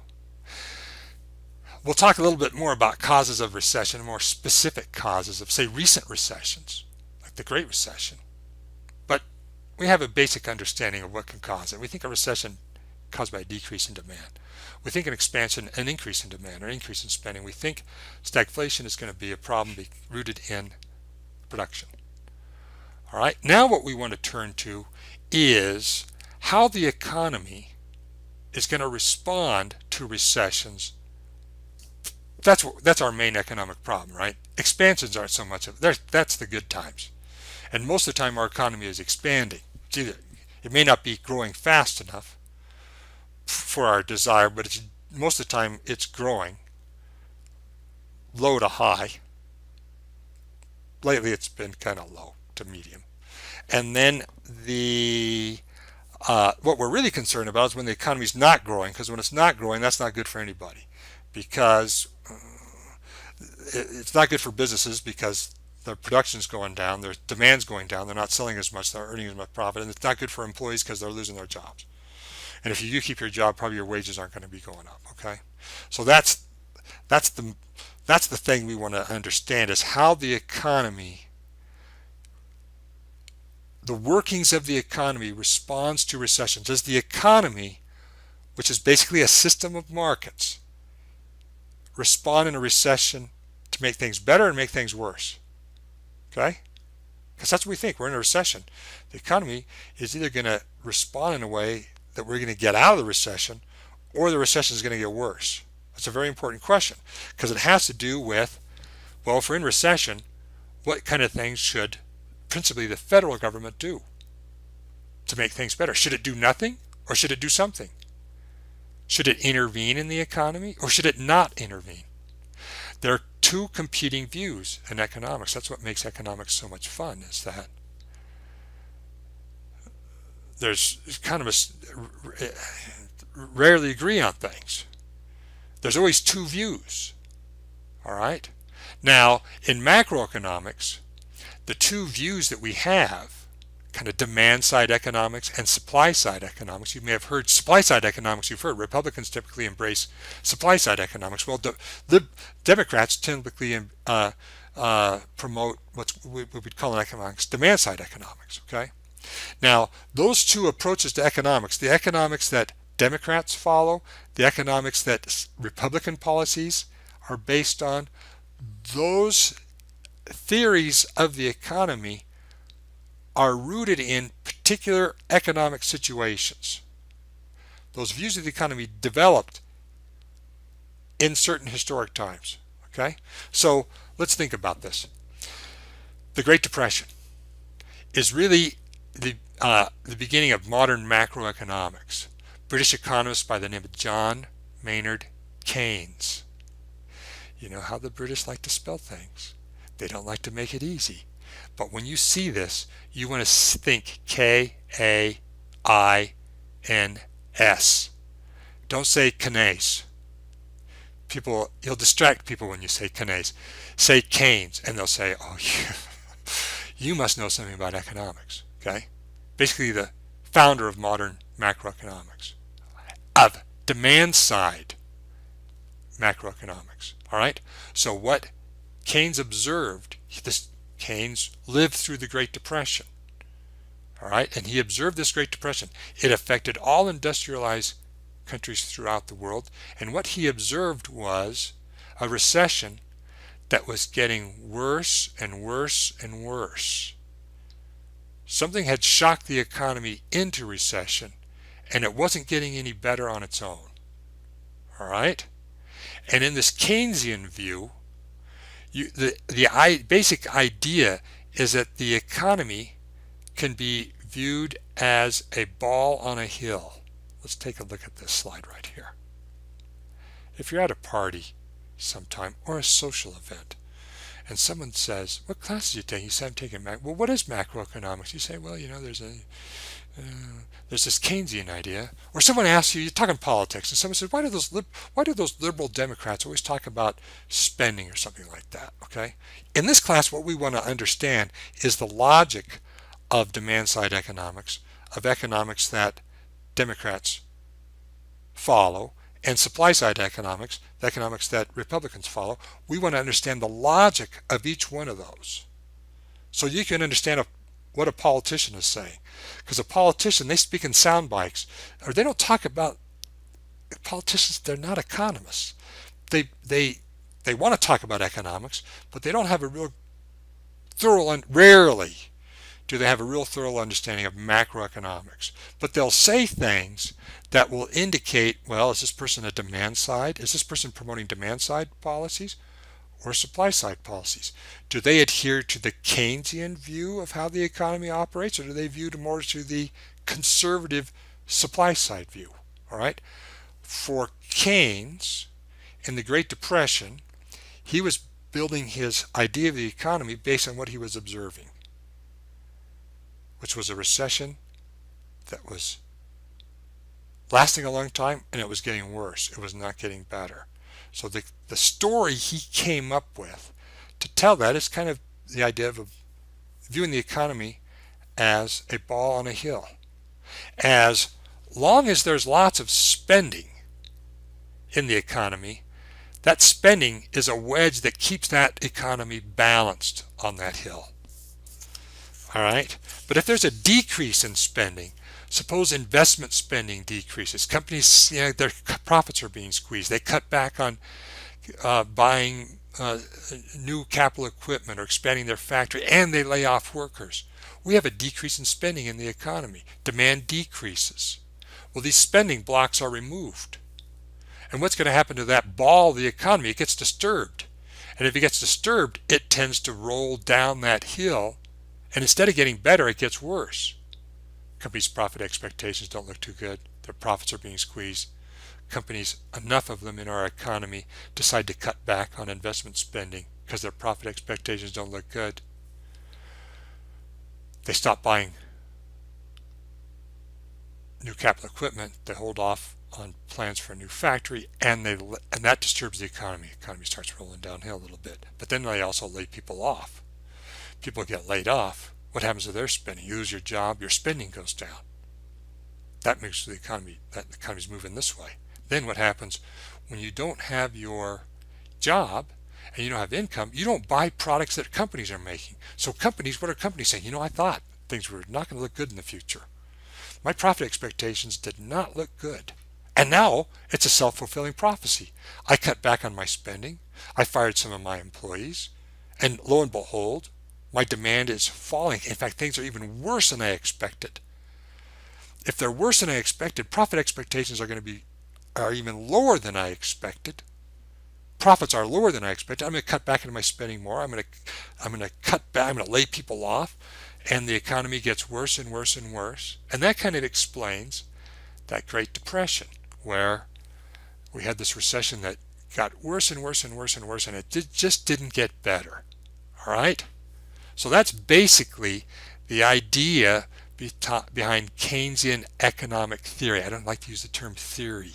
we'll talk a little bit more about causes of recession, more specific causes of, say, recent recessions, like the Great Recession. But we have a basic understanding of what can cause it. We think a recession caused by a decrease in demand. We think an expansion, an increase in demand or increase in spending. We think stagflation is going to be a problem rooted in production. All right, now what we want to turn to is how the economy is going to respond to recessions. That's our main economic problem, right? Expansions aren't so much of it. That's the good times. And most of the time our economy is expanding. It may not be growing fast enough for our desire, but most of the time it's growing low to high. Lately it's been kind of low to medium. And then what we're really concerned about is when the economy is not growing, because when it's not growing, that's not good for anybody, because it's not good for businesses because their production's going down, their demand's going down, they're not selling as much, they're earning as much profit, and it's not good for employees because they're losing their jobs. And if you do keep your job, probably your wages aren't going to be going up. Okay, so that's the thing we want to understand, is how the economy, the workings of the economy responds to recession. Does the economy, which is basically a system of markets, respond in a recession to make things better and make things worse? Okay, because that's what we think. We're in a recession. The economy is either going to respond in a way that we're going to get out of the recession, or the recession is going to get worse. That's a very important question, because it has to do with, well, if we're in recession, what kind of things should principally the federal government do to make things better? Should it do nothing, or should it do something? Should it intervene in the economy, or should it not intervene? There are two competing views in economics. That's what makes economics so much fun, is that there's kind of rarely agree on things. There's always two views. All right. Now, in macroeconomics, the two views that we have, kind of demand side economics and supply side economics. You may have heard supply side economics. You've heard Republicans typically embrace supply side economics. Well, the Democrats typically promote what we'd call in economics demand side economics. Okay. Now, those two approaches to economics, the economics that Democrats follow, the economics that Republican policies are based on, those theories of the economy are rooted in particular economic situations. Those views of the economy developed in certain historic times. Okay, so let's think about this. The Great Depression is really the beginning of modern macroeconomics. British economist by the name of John Maynard Keynes. You know how the British like to spell things. They don't like to make it easy. But when you see this, you want to think K-A-I-N-S. Don't say Keynes. You'll distract people when you say Keynes. Say Keynes, and they'll say, oh, you must know something about economics. Okay? Basically the founder of modern macroeconomics, of demand side macroeconomics. All right, so what Keynes observed, Keynes lived through the Great Depression. All right, and he observed this Great Depression. It affected all industrialized countries throughout the world, and what he observed was a recession that was getting worse and worse and worse. Something had shocked the economy into recession, and it wasn't getting any better on its own. All right? And in this Keynesian view, the basic idea is that the economy can be viewed as a ball on a hill. Let's take a look at this slide right here. If you're at a party sometime or a social event, and someone says, what classes do you take? You say, I'm taking well, what is macroeconomics? You say, well, there's there's this Keynesian idea, or someone asks you, you're talking politics, and someone says, why do those liberal Democrats always talk about spending or something like that? Okay, in this class, what we want to understand is the logic of demand side economics, of economics that Democrats follow, and supply side economics, the economics that Republicans follow. We want to understand the logic of each one of those, so you can understand what a politician is saying. Because a politician, they speak in sound bites, or they don't talk about politicians. They're not economists. They want to talk about economics, but they don't have a real thorough. Rarely do they have a real thorough understanding of macroeconomics. But they'll say things that will indicate, well, is this person a demand side? Is this person promoting demand side policies or supply side policies? Do they adhere to the Keynesian view of how the economy operates, or do they view more to the conservative supply side view? All right. For Keynes, in the Great Depression, he was building his idea of the economy based on what he was observing, which was a recession that was lasting a long time, and it was getting worse. It was not getting better. So the story he came up with to tell that is kind of the idea of viewing the economy as a ball on a hill. As long as there's lots of spending in the economy, that spending is a wedge that keeps that economy balanced on that hill. All right? But if there's a decrease in spending, suppose investment spending decreases, companies, their profits are being squeezed, they cut back on buying new capital equipment or expanding their factory, and they lay off workers. We have a decrease in spending in the economy. Demand decreases. Well, these spending blocks are removed. And what's going to happen to that ball of the economy? It gets disturbed. And if it gets disturbed, it tends to roll down that hill. And instead of getting better, it gets worse. Companies' profit expectations don't look too good. Their profits are being squeezed. Companies, enough of them in our economy, decide to cut back on investment spending because their profit expectations don't look good. They stop buying new capital equipment. They hold off on plans for a new factory, and that disturbs the economy. The economy starts rolling downhill a little bit. But then they also lay people off. People get laid off. What happens to their spending? You lose your job, your spending goes down. That makes the economy, that the economy's moving this way. Then what happens when you don't have your job and you don't have income? You don't buy products that companies are making. So companies, what are companies saying? I thought things were not going to look good in the future. My profit expectations did not look good. And now it's a self-fulfilling prophecy. I cut back on my spending. I fired some of my employees. And lo and behold, my demand is falling. In fact, things are even worse than I expected. If they're worse than I expected, profit expectations are even lower than I expected. Profits are lower than I expected. I'm going to cut back into my spending more. I'm going to cut back. I'm going to lay people off, and the economy gets worse and worse and worse. And that kind of explains that Great Depression, where we had this recession that got worse and worse and worse and worse, and it just didn't get better. All right? So that's basically the idea behind Keynesian economic theory. I don't like to use the term theory,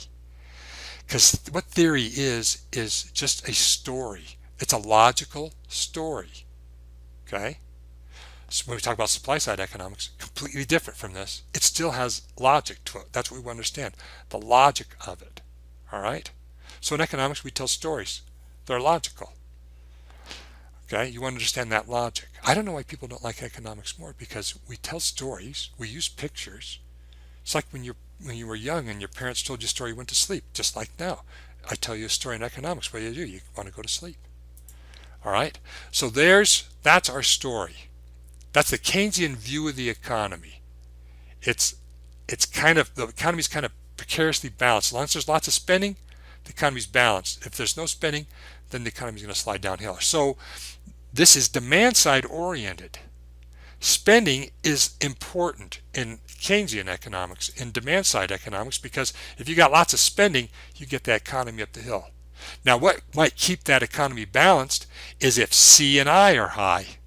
because what theory is just a story. It's a logical story. Okay? So when we talk about supply side economics, completely different from this. It still has logic to it. That's what we understand, the logic of it. All right? So in economics, we tell stories. They're logical. Okay? You want to understand that logic. I don't know why people don't like economics more, because we tell stories, we use pictures. It's like when you were young and your parents told you a story, you went to sleep, just like now. I tell you a story in economics, what do? You want to go to sleep. All right? So that's our story. That's the Keynesian view of the economy. It's kind of, the economy's kind of precariously balanced. As long as there's lots of spending, the economy's balanced. If there's no spending, then the economy's going to slide downhill. So this is demand side oriented. Spending is important in Keynesian economics, in demand side economics, because if you got lots of spending, you get the economy up the hill. Now, what might keep that economy balanced is if C and I are high,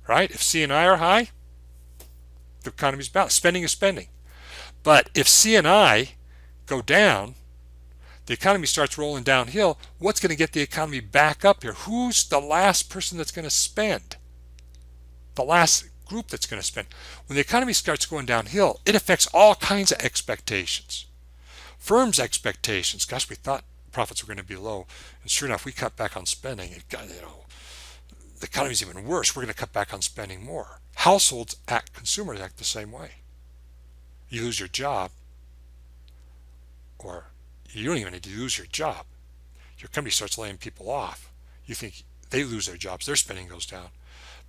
right? If C and I are high, the economy's balanced. Spending is spending. But if C&I go down, the economy starts rolling downhill. What's going to get the economy back up here? Who's the last person that's going to spend? The last group that's going to spend. When the economy starts going downhill, it affects all kinds of expectations. Firms' expectations. Gosh, we thought profits were going to be low, and sure enough, we cut back on spending. The economy's even worse. We're going to cut back on spending more. Households act, consumers act the same way. You lose your job, or you don't even need to lose your job. Your company starts laying people off. You think they lose their jobs, their spending goes down.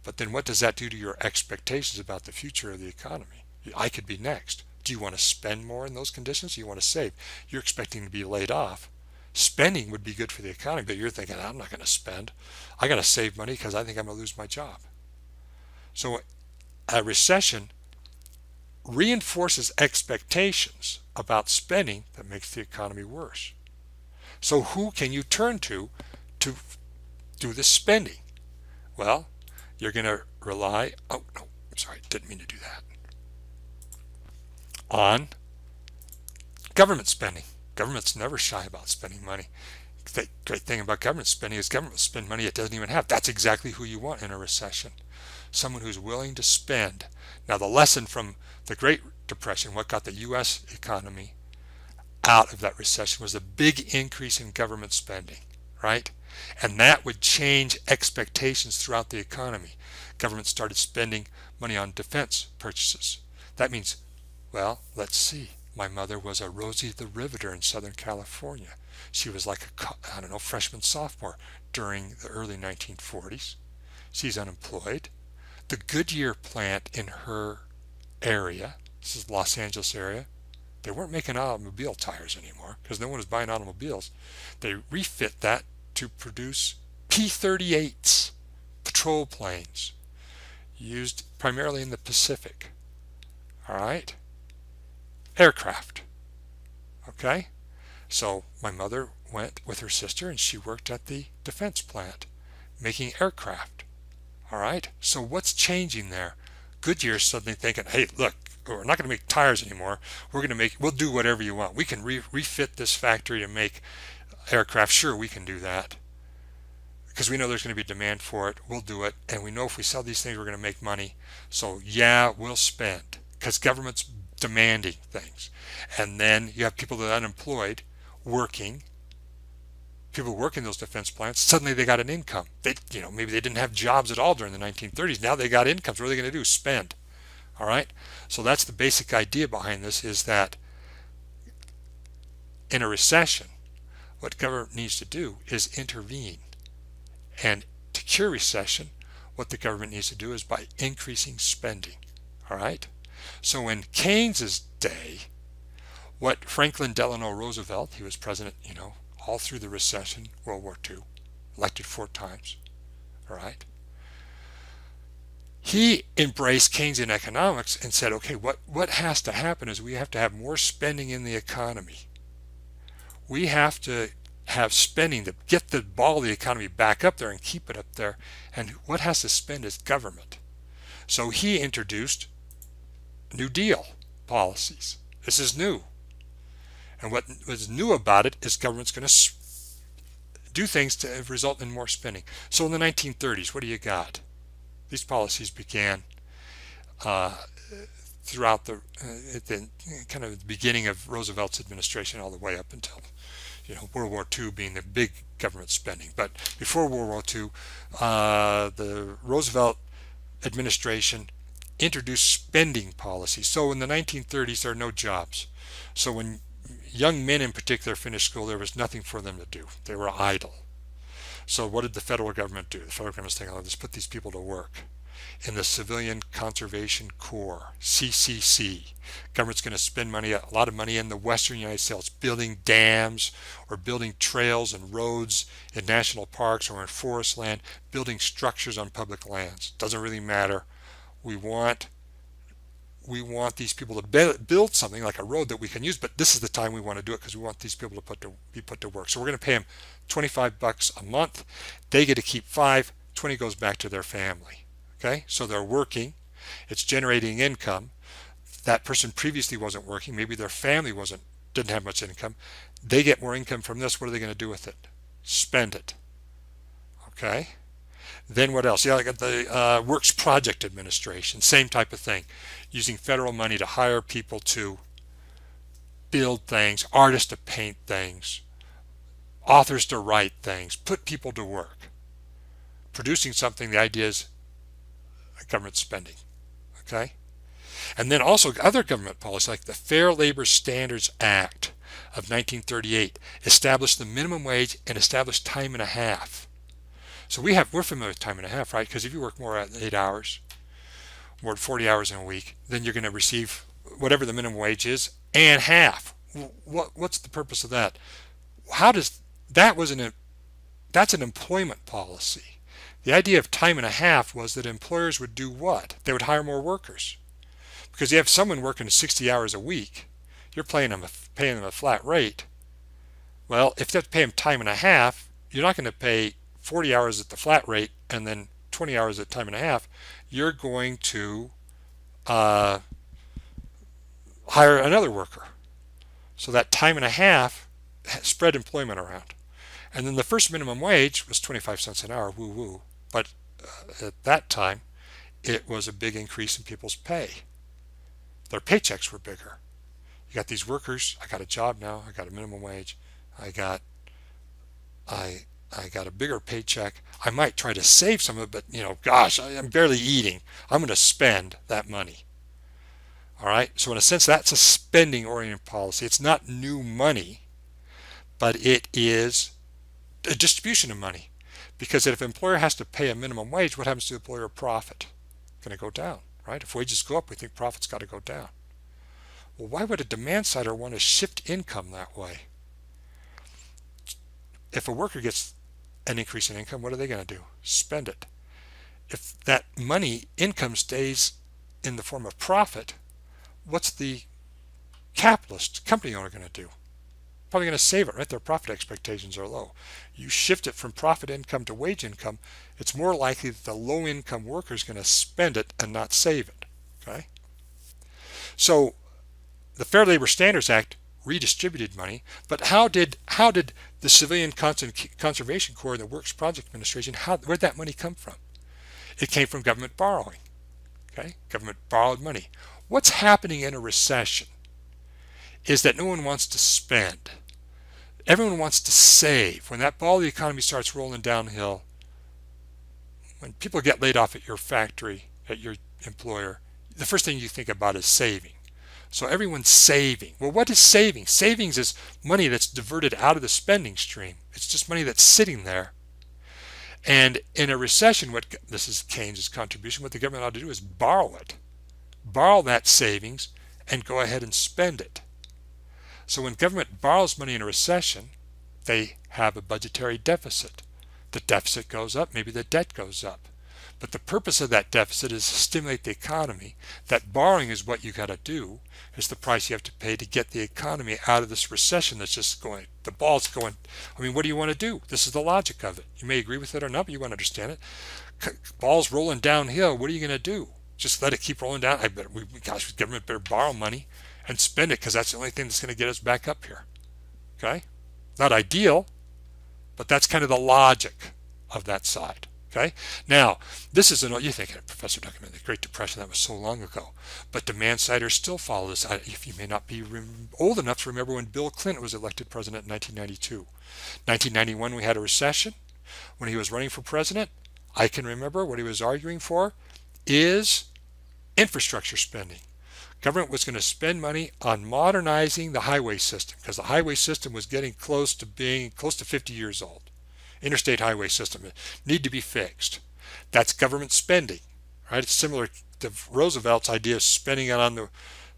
But then what does that do to your expectations about the future of the economy? I could be next. Do you want to spend more in those conditions? Do you want to save? You're expecting to be laid off. Spending would be good for the economy, but you're thinking, I'm not going to spend. I got to save money because I think I'm going to lose my job. So a recession reinforces expectations about spending that makes the economy worse. So who can you turn to do the spending? Well, you're going to rely, oh no, I'm sorry, didn't mean to do that, on government spending. Government's never shy about spending money. The great thing about government spending is government will spend money it doesn't even have. That's exactly who you want in a recession. Someone who's willing to spend. Now the lesson from the Great Depression, what got the U.S. economy out of that recession, was a big increase in government spending, right? And that would change expectations throughout the economy. Government started spending money on defense purchases. That means, well, let's see. My mother was a Rosie the Riveter in Southern California. She was like a, freshman, sophomore during the early 1940s. She's unemployed. The Goodyear plant in her area, this is Los Angeles area, they weren't making automobile tires anymore because no one was buying automobiles. They refit that to produce P-38s, patrol planes, used primarily in the Pacific. All right? Aircraft. Okay? So my mother went with her sister and she worked at the defense plant making aircraft. All right? So what's changing there? Goodyear's suddenly thinking, hey, look, we're not going to make tires anymore. We'll do whatever you want. We can refit this factory to make aircraft. Sure, we can do that. Because we know there's going to be demand for it. We'll do it. And we know if we sell these things, we're going to make money. So yeah, we'll spend. Because government's demanding things. And then you have people that are unemployed working. People working those defense plants, suddenly they got an income. Maybe they didn't have jobs at all during the 1930s. Now they got incomes. What are they going to do? Spend. All right? So that's the basic idea behind this, is that in a recession, what government needs to do is intervene. And to cure recession, what the government needs to do is by increasing spending. All right? So in Keynes's day, what Franklin Delano Roosevelt, he was president, all through the recession, World War II, elected 4 times. All right? He embraced Keynesian economics and said, okay, what has to happen is we have to have more spending in the economy. We have to have spending to get the ball of the economy back up there and keep it up there. And what has to spend is government. So he introduced New Deal policies. This is new. And what was new about it is government's going to do things to result in more spending. So in the 1930s, what do you got? These policies began throughout the kind of the beginning of Roosevelt's administration all the way up until World War II being the big government spending. But before World War II, the Roosevelt administration introduced spending policies. So in the 1930s, there are no jobs. So when young men in particular finished school, there was nothing for them to do. They were idle. So what did the federal government do? The federal government was thinking, let's put these people to work. In the Civilian Conservation Corps, CCC, government's going to spend money, a lot of money in the western United States, building dams or building trails and roads in national parks or in forest land, building structures on public lands. Doesn't really matter. We want these people to build something like a road that we can use, but this is the time we want to do it because we want these people to be put to work. So we're going to pay them $25 a month. They get to keep 5, 20 goes back to their family. Okay, so they're working, it's generating income. that person previously wasn't working, maybe their family didn't have much income, they get more income from this. What are they going to do with it? Spend it. Okay. Then what else? Yeah, I got the Works Project Administration, same type of thing, using federal money to hire people to build things, artists to paint things, authors to write things, put people to work. Producing something, the idea is government spending. Okay? And then also other government policies like the Fair Labor Standards Act of 1938 established the minimum wage and established time and a half. So we're familiar with time and a half, right? Because if you work more than 8 hours, more than 40 hours in a week, then you're going to receive whatever the minimum wage is and half. What's the purpose of that? How does that that's an employment policy. The idea of time and a half was that employers would do what? They would hire more workers. Because you have someone working 60 hours a week, you're paying them a flat rate. Well, if you have to pay them time and a half, you're not going to pay 40 hours at the flat rate and then 20 hours at time and a half. You're going to hire another worker. So that time and a half spread employment around. And then the first minimum wage was 25 cents an hour, woo-woo. But at that time, it was a big increase in people's pay. Their paychecks were bigger. You got these workers, I got a job now, I got a minimum wage, I got a bigger paycheck. I might try to save some of it, but gosh, I'm barely eating. I'm going to spend that money. All right, so in a sense, that's a spending oriented policy. It's not new money, but it is a distribution of money. Because if an employer has to pay a minimum wage, what happens to the employer profit? It's going to go down, right? If wages go up, we think profit's got to go down. Well, why would a demand sider want to shift income that way? If a worker gets an increase in income, what are they going to do? Spend it. If that income stays in the form of profit, what's the capitalist, company owner going to do? Probably going to save it, right? Their profit expectations are low. You shift it from profit income to wage income, it's more likely that the low income worker is going to spend it and not save it. Okay? So the Fair Labor Standards Act redistributed money, but how did the Civilian Conservation Corps and the Works Project Administration, where'd that money come from? It came from government borrowing. Okay? Government borrowed money. What's happening in a recession is that no one wants to spend. Everyone wants to save. When that ball of the economy starts rolling downhill, when people get laid off at your factory, at your employer, the first thing you think about is saving. So everyone's saving. Well, what is saving? Savings is money that's diverted out of the spending stream. It's just money that's sitting there. And in a recession, this is Keynes' contribution, what the government ought to do is borrow it. Borrow that savings and go ahead and spend it. So when government borrows money in a recession, they have a budgetary deficit. The deficit goes up, maybe the debt goes up. But the purpose of that deficit is to stimulate the economy. That borrowing is what you got to do. It's the price you have to pay to get the economy out of this recession that's just going, the ball's going. I mean, what do you want to do? This is the logic of it. You may agree with it or not, but you want to understand it. Ball's rolling downhill. What are you going to do? Just let it keep rolling down? Gosh, government better borrow money and spend it because that's the only thing that's going to get us back up here. Okay? Not ideal, but that's kind of the logic of that side. Okay? Now, this is you're thinking, Professor Duckerman, the Great Depression, that was so long ago. But demand siders still follow this. If you may not be old enough to remember when Bill Clinton was elected president in 1992. 1991, we had a recession. When he was running for president, I can remember what he was arguing for is infrastructure spending. Government was going to spend money on modernizing the highway system because the highway system was getting close to 50 years old. Interstate highway system need to be fixed. That's government spending, right? It's similar to Roosevelt's idea of spending it on the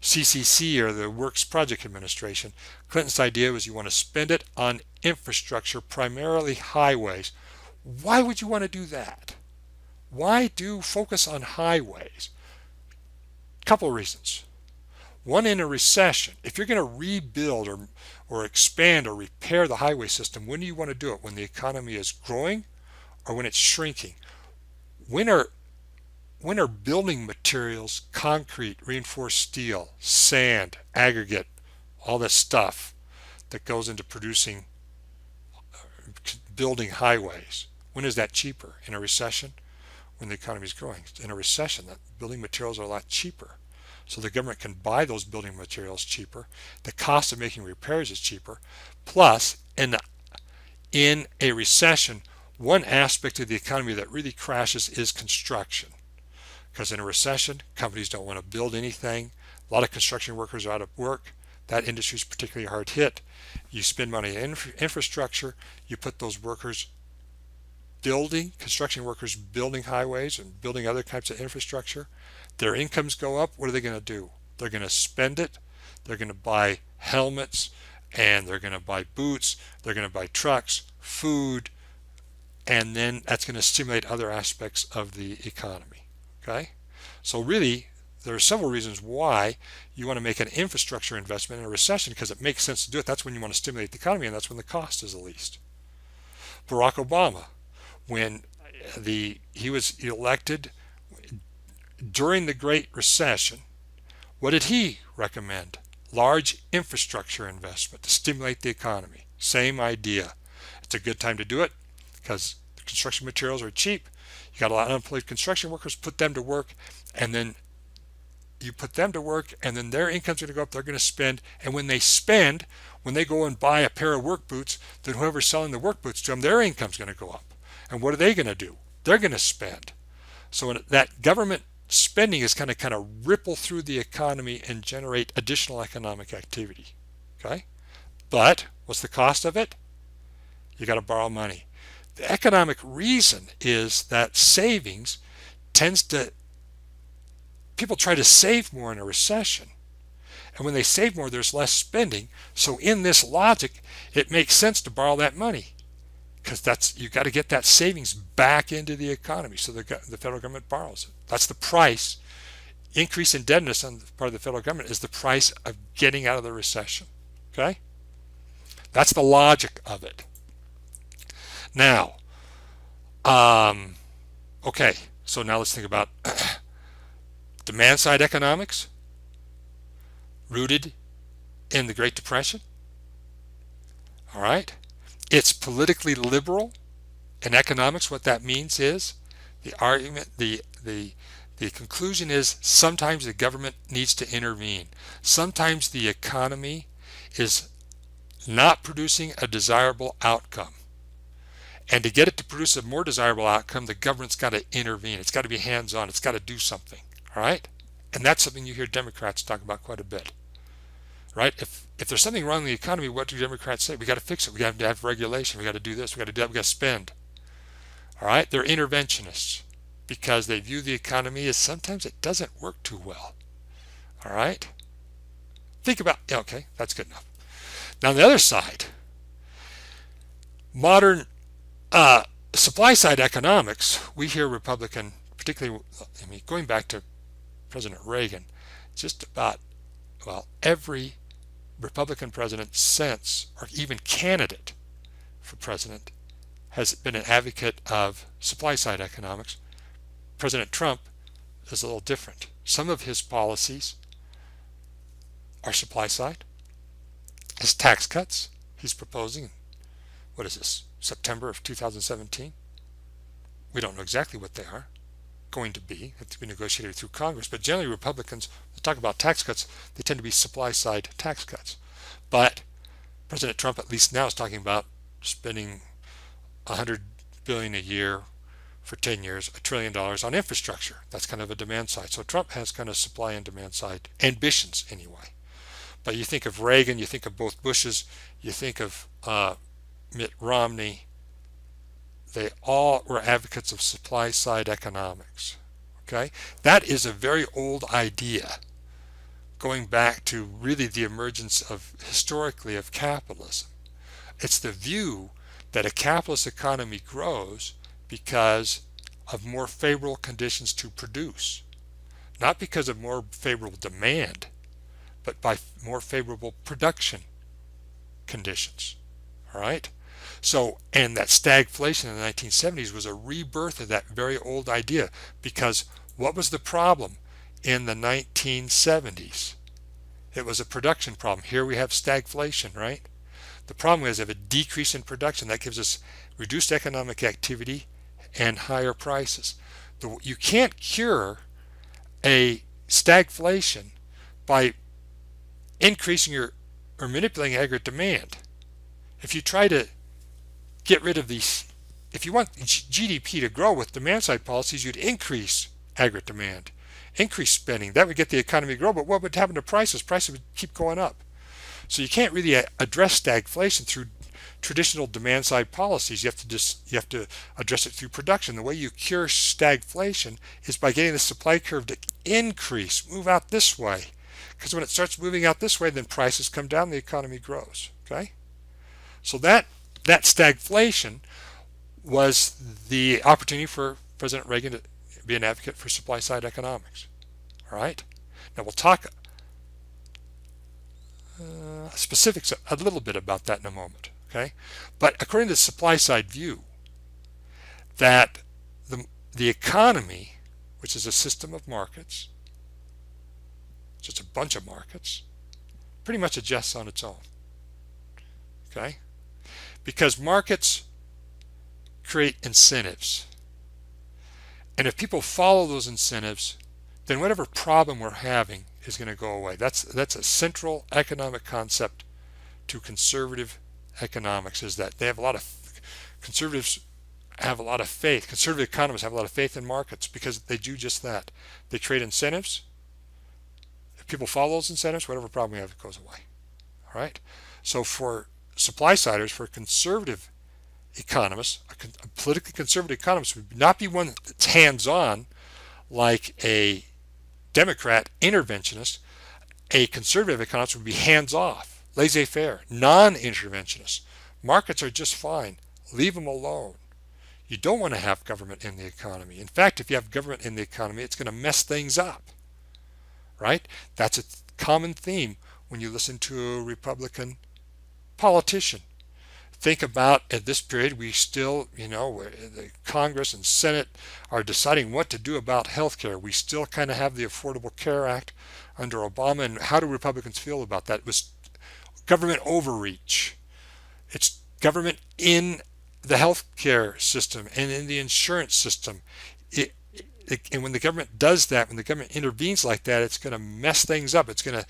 CCC or the Works Project Administration. Clinton's idea was you want to spend it on infrastructure, primarily highways. Why would you want to do that? Why do focus on highways? A couple of reasons. One, in a recession, if you're going to rebuild or expand or repair the highway system, when do you want to do it? When the economy is growing or when it's shrinking? When when are building materials, concrete, reinforced steel, sand, aggregate, all this stuff that goes into producing, building highways, when is that cheaper? In a recession? When the economy is growing. In a recession, that building materials are a lot cheaper. So the government can buy those building materials cheaper. The cost of making repairs is cheaper. Plus, in a recession, one aspect of the economy that really crashes is construction. Because in a recession, companies don't want to build anything. A lot of construction workers are out of work. That industry is particularly hard hit. You spend money on infrastructure. You put those workers construction workers building highways and building other types of infrastructure. Their incomes go up. What are they going to do? They're going to spend it. They're going to buy helmets, and they're going to buy boots. They're going to buy trucks, food, and then that's going to stimulate other aspects of the economy. Okay? So really, there are several reasons why you want to make an infrastructure investment in a recession, because it makes sense to do it. That's when you want to stimulate the economy, and that's when the cost is the least. Barack Obama, when he was elected during the Great Recession, what did he recommend? Large infrastructure investment to stimulate the economy. Same idea. It's a good time to do it because the construction materials are cheap. You got a lot of unemployed construction workers, put them to work, and then their income's going to go up, they're going to spend, and when they go and buy a pair of work boots, then whoever's selling the work boots to them, their income's going to go up. And what are they going to do? They're going to spend. So that government spending is kind of ripple through the economy and generate additional economic activity. Okay? But what's the cost of it? You got to borrow money. The economic reason is that savings people try to save more in a recession. And when they save more, there's less spending. So in this logic, it makes sense to borrow that money, because you got to get that savings back into the economy. So the federal government borrows it. That's the price. Increased indebtedness on the part of the federal government is the price of getting out of the recession. Okay? That's the logic of it. Now, okay, so now let's think about demand side economics rooted in the Great Depression. All right? It's politically liberal. In economics, what that means is the argument, the conclusion is sometimes the government needs to intervene. Sometimes the economy is not producing a desirable outcome. And to get it to produce a more desirable outcome, the government's got to intervene. It's got to be hands-on. It's got to do something. All right? And that's something you hear Democrats talk about quite a bit. Right? If there's something wrong in the economy, what do Democrats say? We got to fix it. We got to have regulation. We got to do this. We got to do that. We got to spend. All right? They're interventionists because they view the economy as sometimes it doesn't work too well. All right? Think about, okay, that's good enough. Now on the other side, modern supply side economics, we hear Republican, particularly, going back to President Reagan, just about, every Republican president since, or even candidate for president, has been an advocate of supply side economics. President Trump is a little different. Some of his policies are supply side. His tax cuts he's proposing, what is this, September of 2017? We don't know exactly what they are going to be. Have to be negotiated through Congress. But generally Republicans, when they talk about tax cuts, they tend to be supply side tax cuts. But President Trump, at least now, is talking about spending $100 billion a year for 10 years, $1 trillion on infrastructure. That's kind of a demand side. So Trump has kind of supply and demand side ambitions anyway. But you think of Reagan, you think of both Bushes, you think of Mitt Romney, they all were advocates of supply side economics. Okay? That is a very old idea, going back to really the emergence of, historically, of capitalism. It's the view that a capitalist economy grows because of more favorable conditions to produce, not because of more favorable demand, but by more favorable production conditions. All right? So, and that stagflation in the 1970s was a rebirth of that very old idea, because What was the problem in the 1970s? It was a production problem. Here we have stagflation, right? The problem is, if a decrease in production, that gives us reduced economic activity and higher prices. You can't cure a stagflation by increasing or manipulating aggregate demand. If you try to get rid of these, if you want GDP to grow with demand side policies, you'd increase aggregate demand, increase spending. That would get the economy to grow, but what would happen to prices? Prices would keep going up. So you can't really address stagflation through traditional demand side policies. You have to address it through production. The way you cure stagflation is by getting the supply curve to increase, move out this way. Because when it starts moving out this way, then prices come down, the economy grows. Okay? So that stagflation was the opportunity for President Reagan to be an advocate for supply side economics. All right? Now we'll talk specifics a little bit about that in a moment. Okay? But according to the supply side view, that the economy, which is a system of markets, just a bunch of markets, pretty much adjusts on its own. Okay? Because markets create incentives. And if people follow those incentives, then whatever problem we're having is going to go away. That's a central economic concept to conservative economics, is that they have a lot of conservatives have a lot of faith. Conservative economists have a lot of faith in markets because they do just that. They create incentives. If people follow those incentives, whatever problem we have goes away. All right. So for supply siders, for conservative economists, a politically conservative economist would not be one that's hands-on like a Democrat interventionist. A conservative economist would be hands-off, laissez-faire, non-interventionist. Markets are just fine. Leave them alone. You don't want to have government in the economy. In fact, if you have government in the economy, it's going to mess things up. Right? That's a common theme when you listen to a Republican politician. Think about, at this period, we still, the Congress and Senate are deciding what to do about health care. We still kind of have the Affordable Care Act under Obama, and how do Republicans feel about that? It was government overreach. It's government in the health care system and in the insurance system. And when the government does that, when the government intervenes like that, it's going to mess things up. It's going to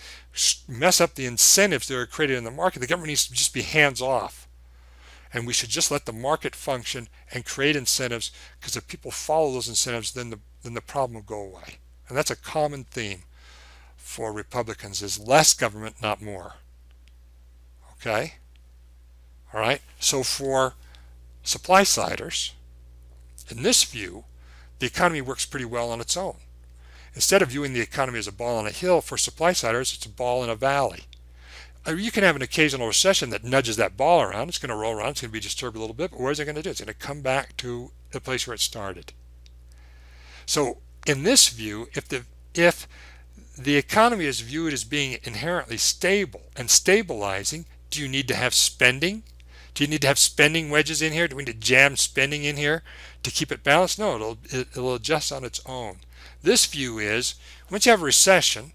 mess up the incentives that are created in the market. The government needs to just be hands off. And we should just let the market function and create incentives, because if people follow those incentives, then the problem will go away. And that's a common theme for Republicans, is less government, not more. Okay? All right? So for supply siders, in this view, the economy works pretty well on its own. Instead of viewing the economy as a ball on a hill, for supply siders, it's a ball in a valley. You can have an occasional recession that nudges that ball around. It's going to roll around. It's going to be disturbed a little bit. But what is it going to do? It's going to come back to the place where it started. So in this view, if the economy is viewed as being inherently stable and stabilizing, do you need to have spending? Do you need to have spending wedges in here? Do we need to jam spending in here to keep it balanced? No, it'll adjust on its own. This view is, once you have a recession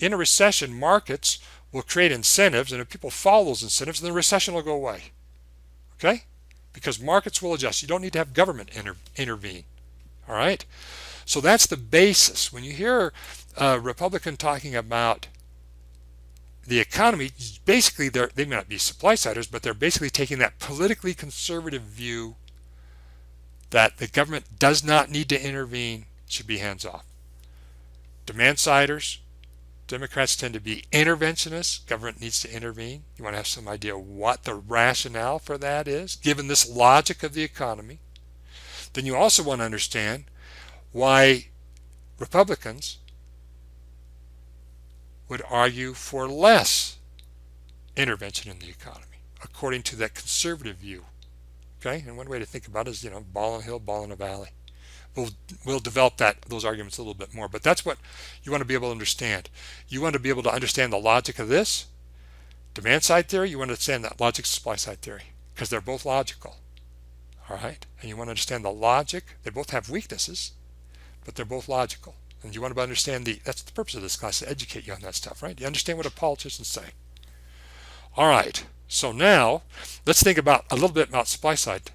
in a recession, markets will create incentives, and if people follow those incentives, then the recession will go away. Okay? Because markets will adjust. You don't need to have government intervene. All right? So that's the basis. When you hear a Republican talking about the economy, basically they may not be supply siders, but they're basically taking that politically conservative view that the government does not need to intervene, should be hands off. Demand siders, Democrats tend to be interventionists. Government needs to intervene. You want to have some idea what the rationale for that is, given this logic of the economy. Then you also want to understand why Republicans would argue for less intervention in the economy, according to that conservative view. Okay, and one way to think about it is, ball on a hill, ball in a valley. We'll develop those arguments a little bit more, but that's what you want to be able to understand. You want to be able to understand the logic of this demand side theory. You want to understand that logic of supply side theory, because they're both logical. All right, and you want to understand the logic. They both have weaknesses, but they're both logical. And you want to understand that's the purpose of this class, to educate you on that stuff, right? You understand what a politicians say. All right, so now let's think about a little bit about supply side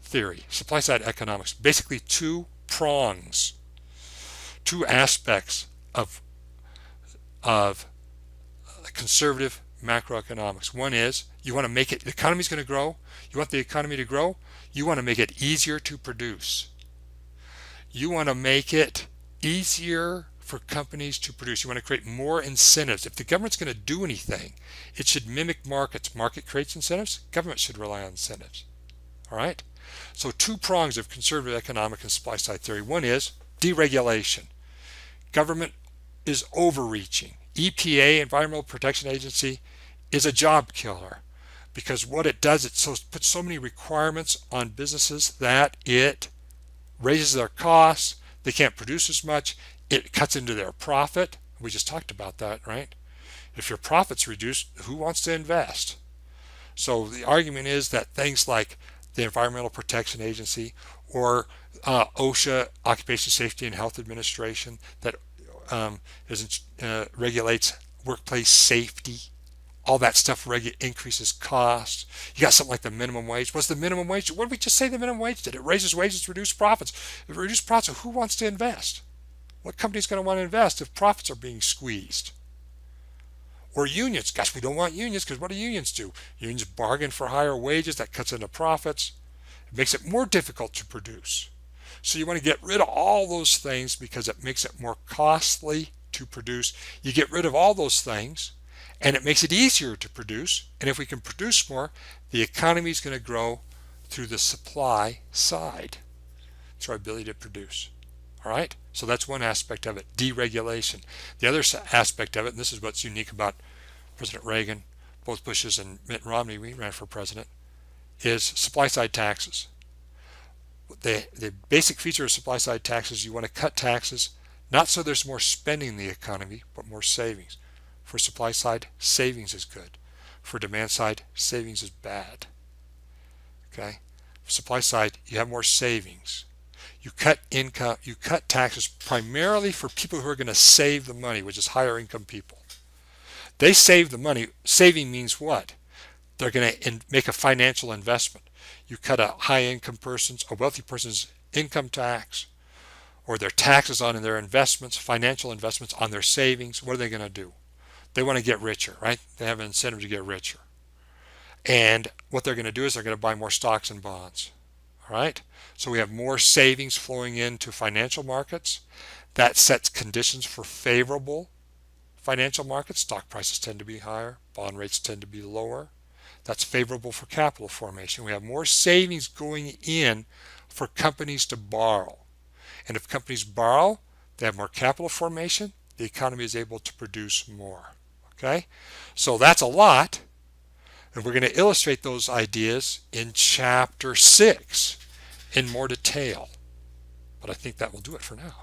theory, supply side economics. Basically two prongs, two aspects of conservative macroeconomics. One is you want to make it, the economy's going to grow. You want the economy to grow. You want to make it easier to produce. You want to make it easier for companies to produce. You want to create more incentives. If the government's going to do anything, it should mimic markets. Market creates incentives. Government should rely on incentives. All right? So two prongs of conservative economic and supply side theory. One is deregulation. Government is overreaching. EPA, Environmental Protection Agency, is a job killer because what it does, it puts so many requirements on businesses that it raises their costs. They can't produce as much. It cuts into their profit. We just talked about that, right? If your profit's reduced, who wants to invest? So the argument is that things like the Environmental Protection Agency or OSHA, Occupation Safety and Health Administration, that regulates workplace safety, all that stuff increases costs. You got something like the minimum wage. What's the minimum wage? What did we just say the minimum wage did? It raises wages, reduces profits. If it reduces profits, who wants to invest? What company's going to want to invest if profits are being squeezed? Or unions. Gosh, we don't want unions because what do unions do? Unions bargain for higher wages. That cuts into profits. It makes it more difficult to produce. So you want to get rid of all those things because it makes it more costly to produce. You get rid of all those things and it makes it easier to produce. And if we can produce more, the economy is going to grow through the supply side. It's our ability to produce. All right? So that's one aspect of it, deregulation. The other aspect of it, and this is what's unique about President Reagan, both Bushes and Mitt Romney, we ran for president, is supply side taxes. The basic feature of supply side taxes, you want to cut taxes, not so there's more spending in the economy, but more savings. For supply side, savings is good. For demand side, savings is bad. Okay? For supply side, you have more savings. You cut income, you cut taxes primarily for people who are going to save the money, which is higher income people. They save the money. Saving means what? They're going to make a financial investment. You cut a high income person's, a wealthy person's income tax, or their taxes on their investments, financial investments on their savings. What are they going to do? They want to get richer, right? They have an incentive to get richer. And what they're going to do is they're going to buy more stocks and bonds. All right? So we have more savings flowing into financial markets. That sets conditions for favorable financial markets. Stock prices tend to be higher. Bond rates tend to be lower. That's favorable for capital formation. We have more savings going in for companies to borrow. And if companies borrow, they have more capital formation. The economy is able to produce more. Okay? So that's a lot. And we're going to illustrate those ideas in Chapter 6 in more detail. But I think that will do it for now.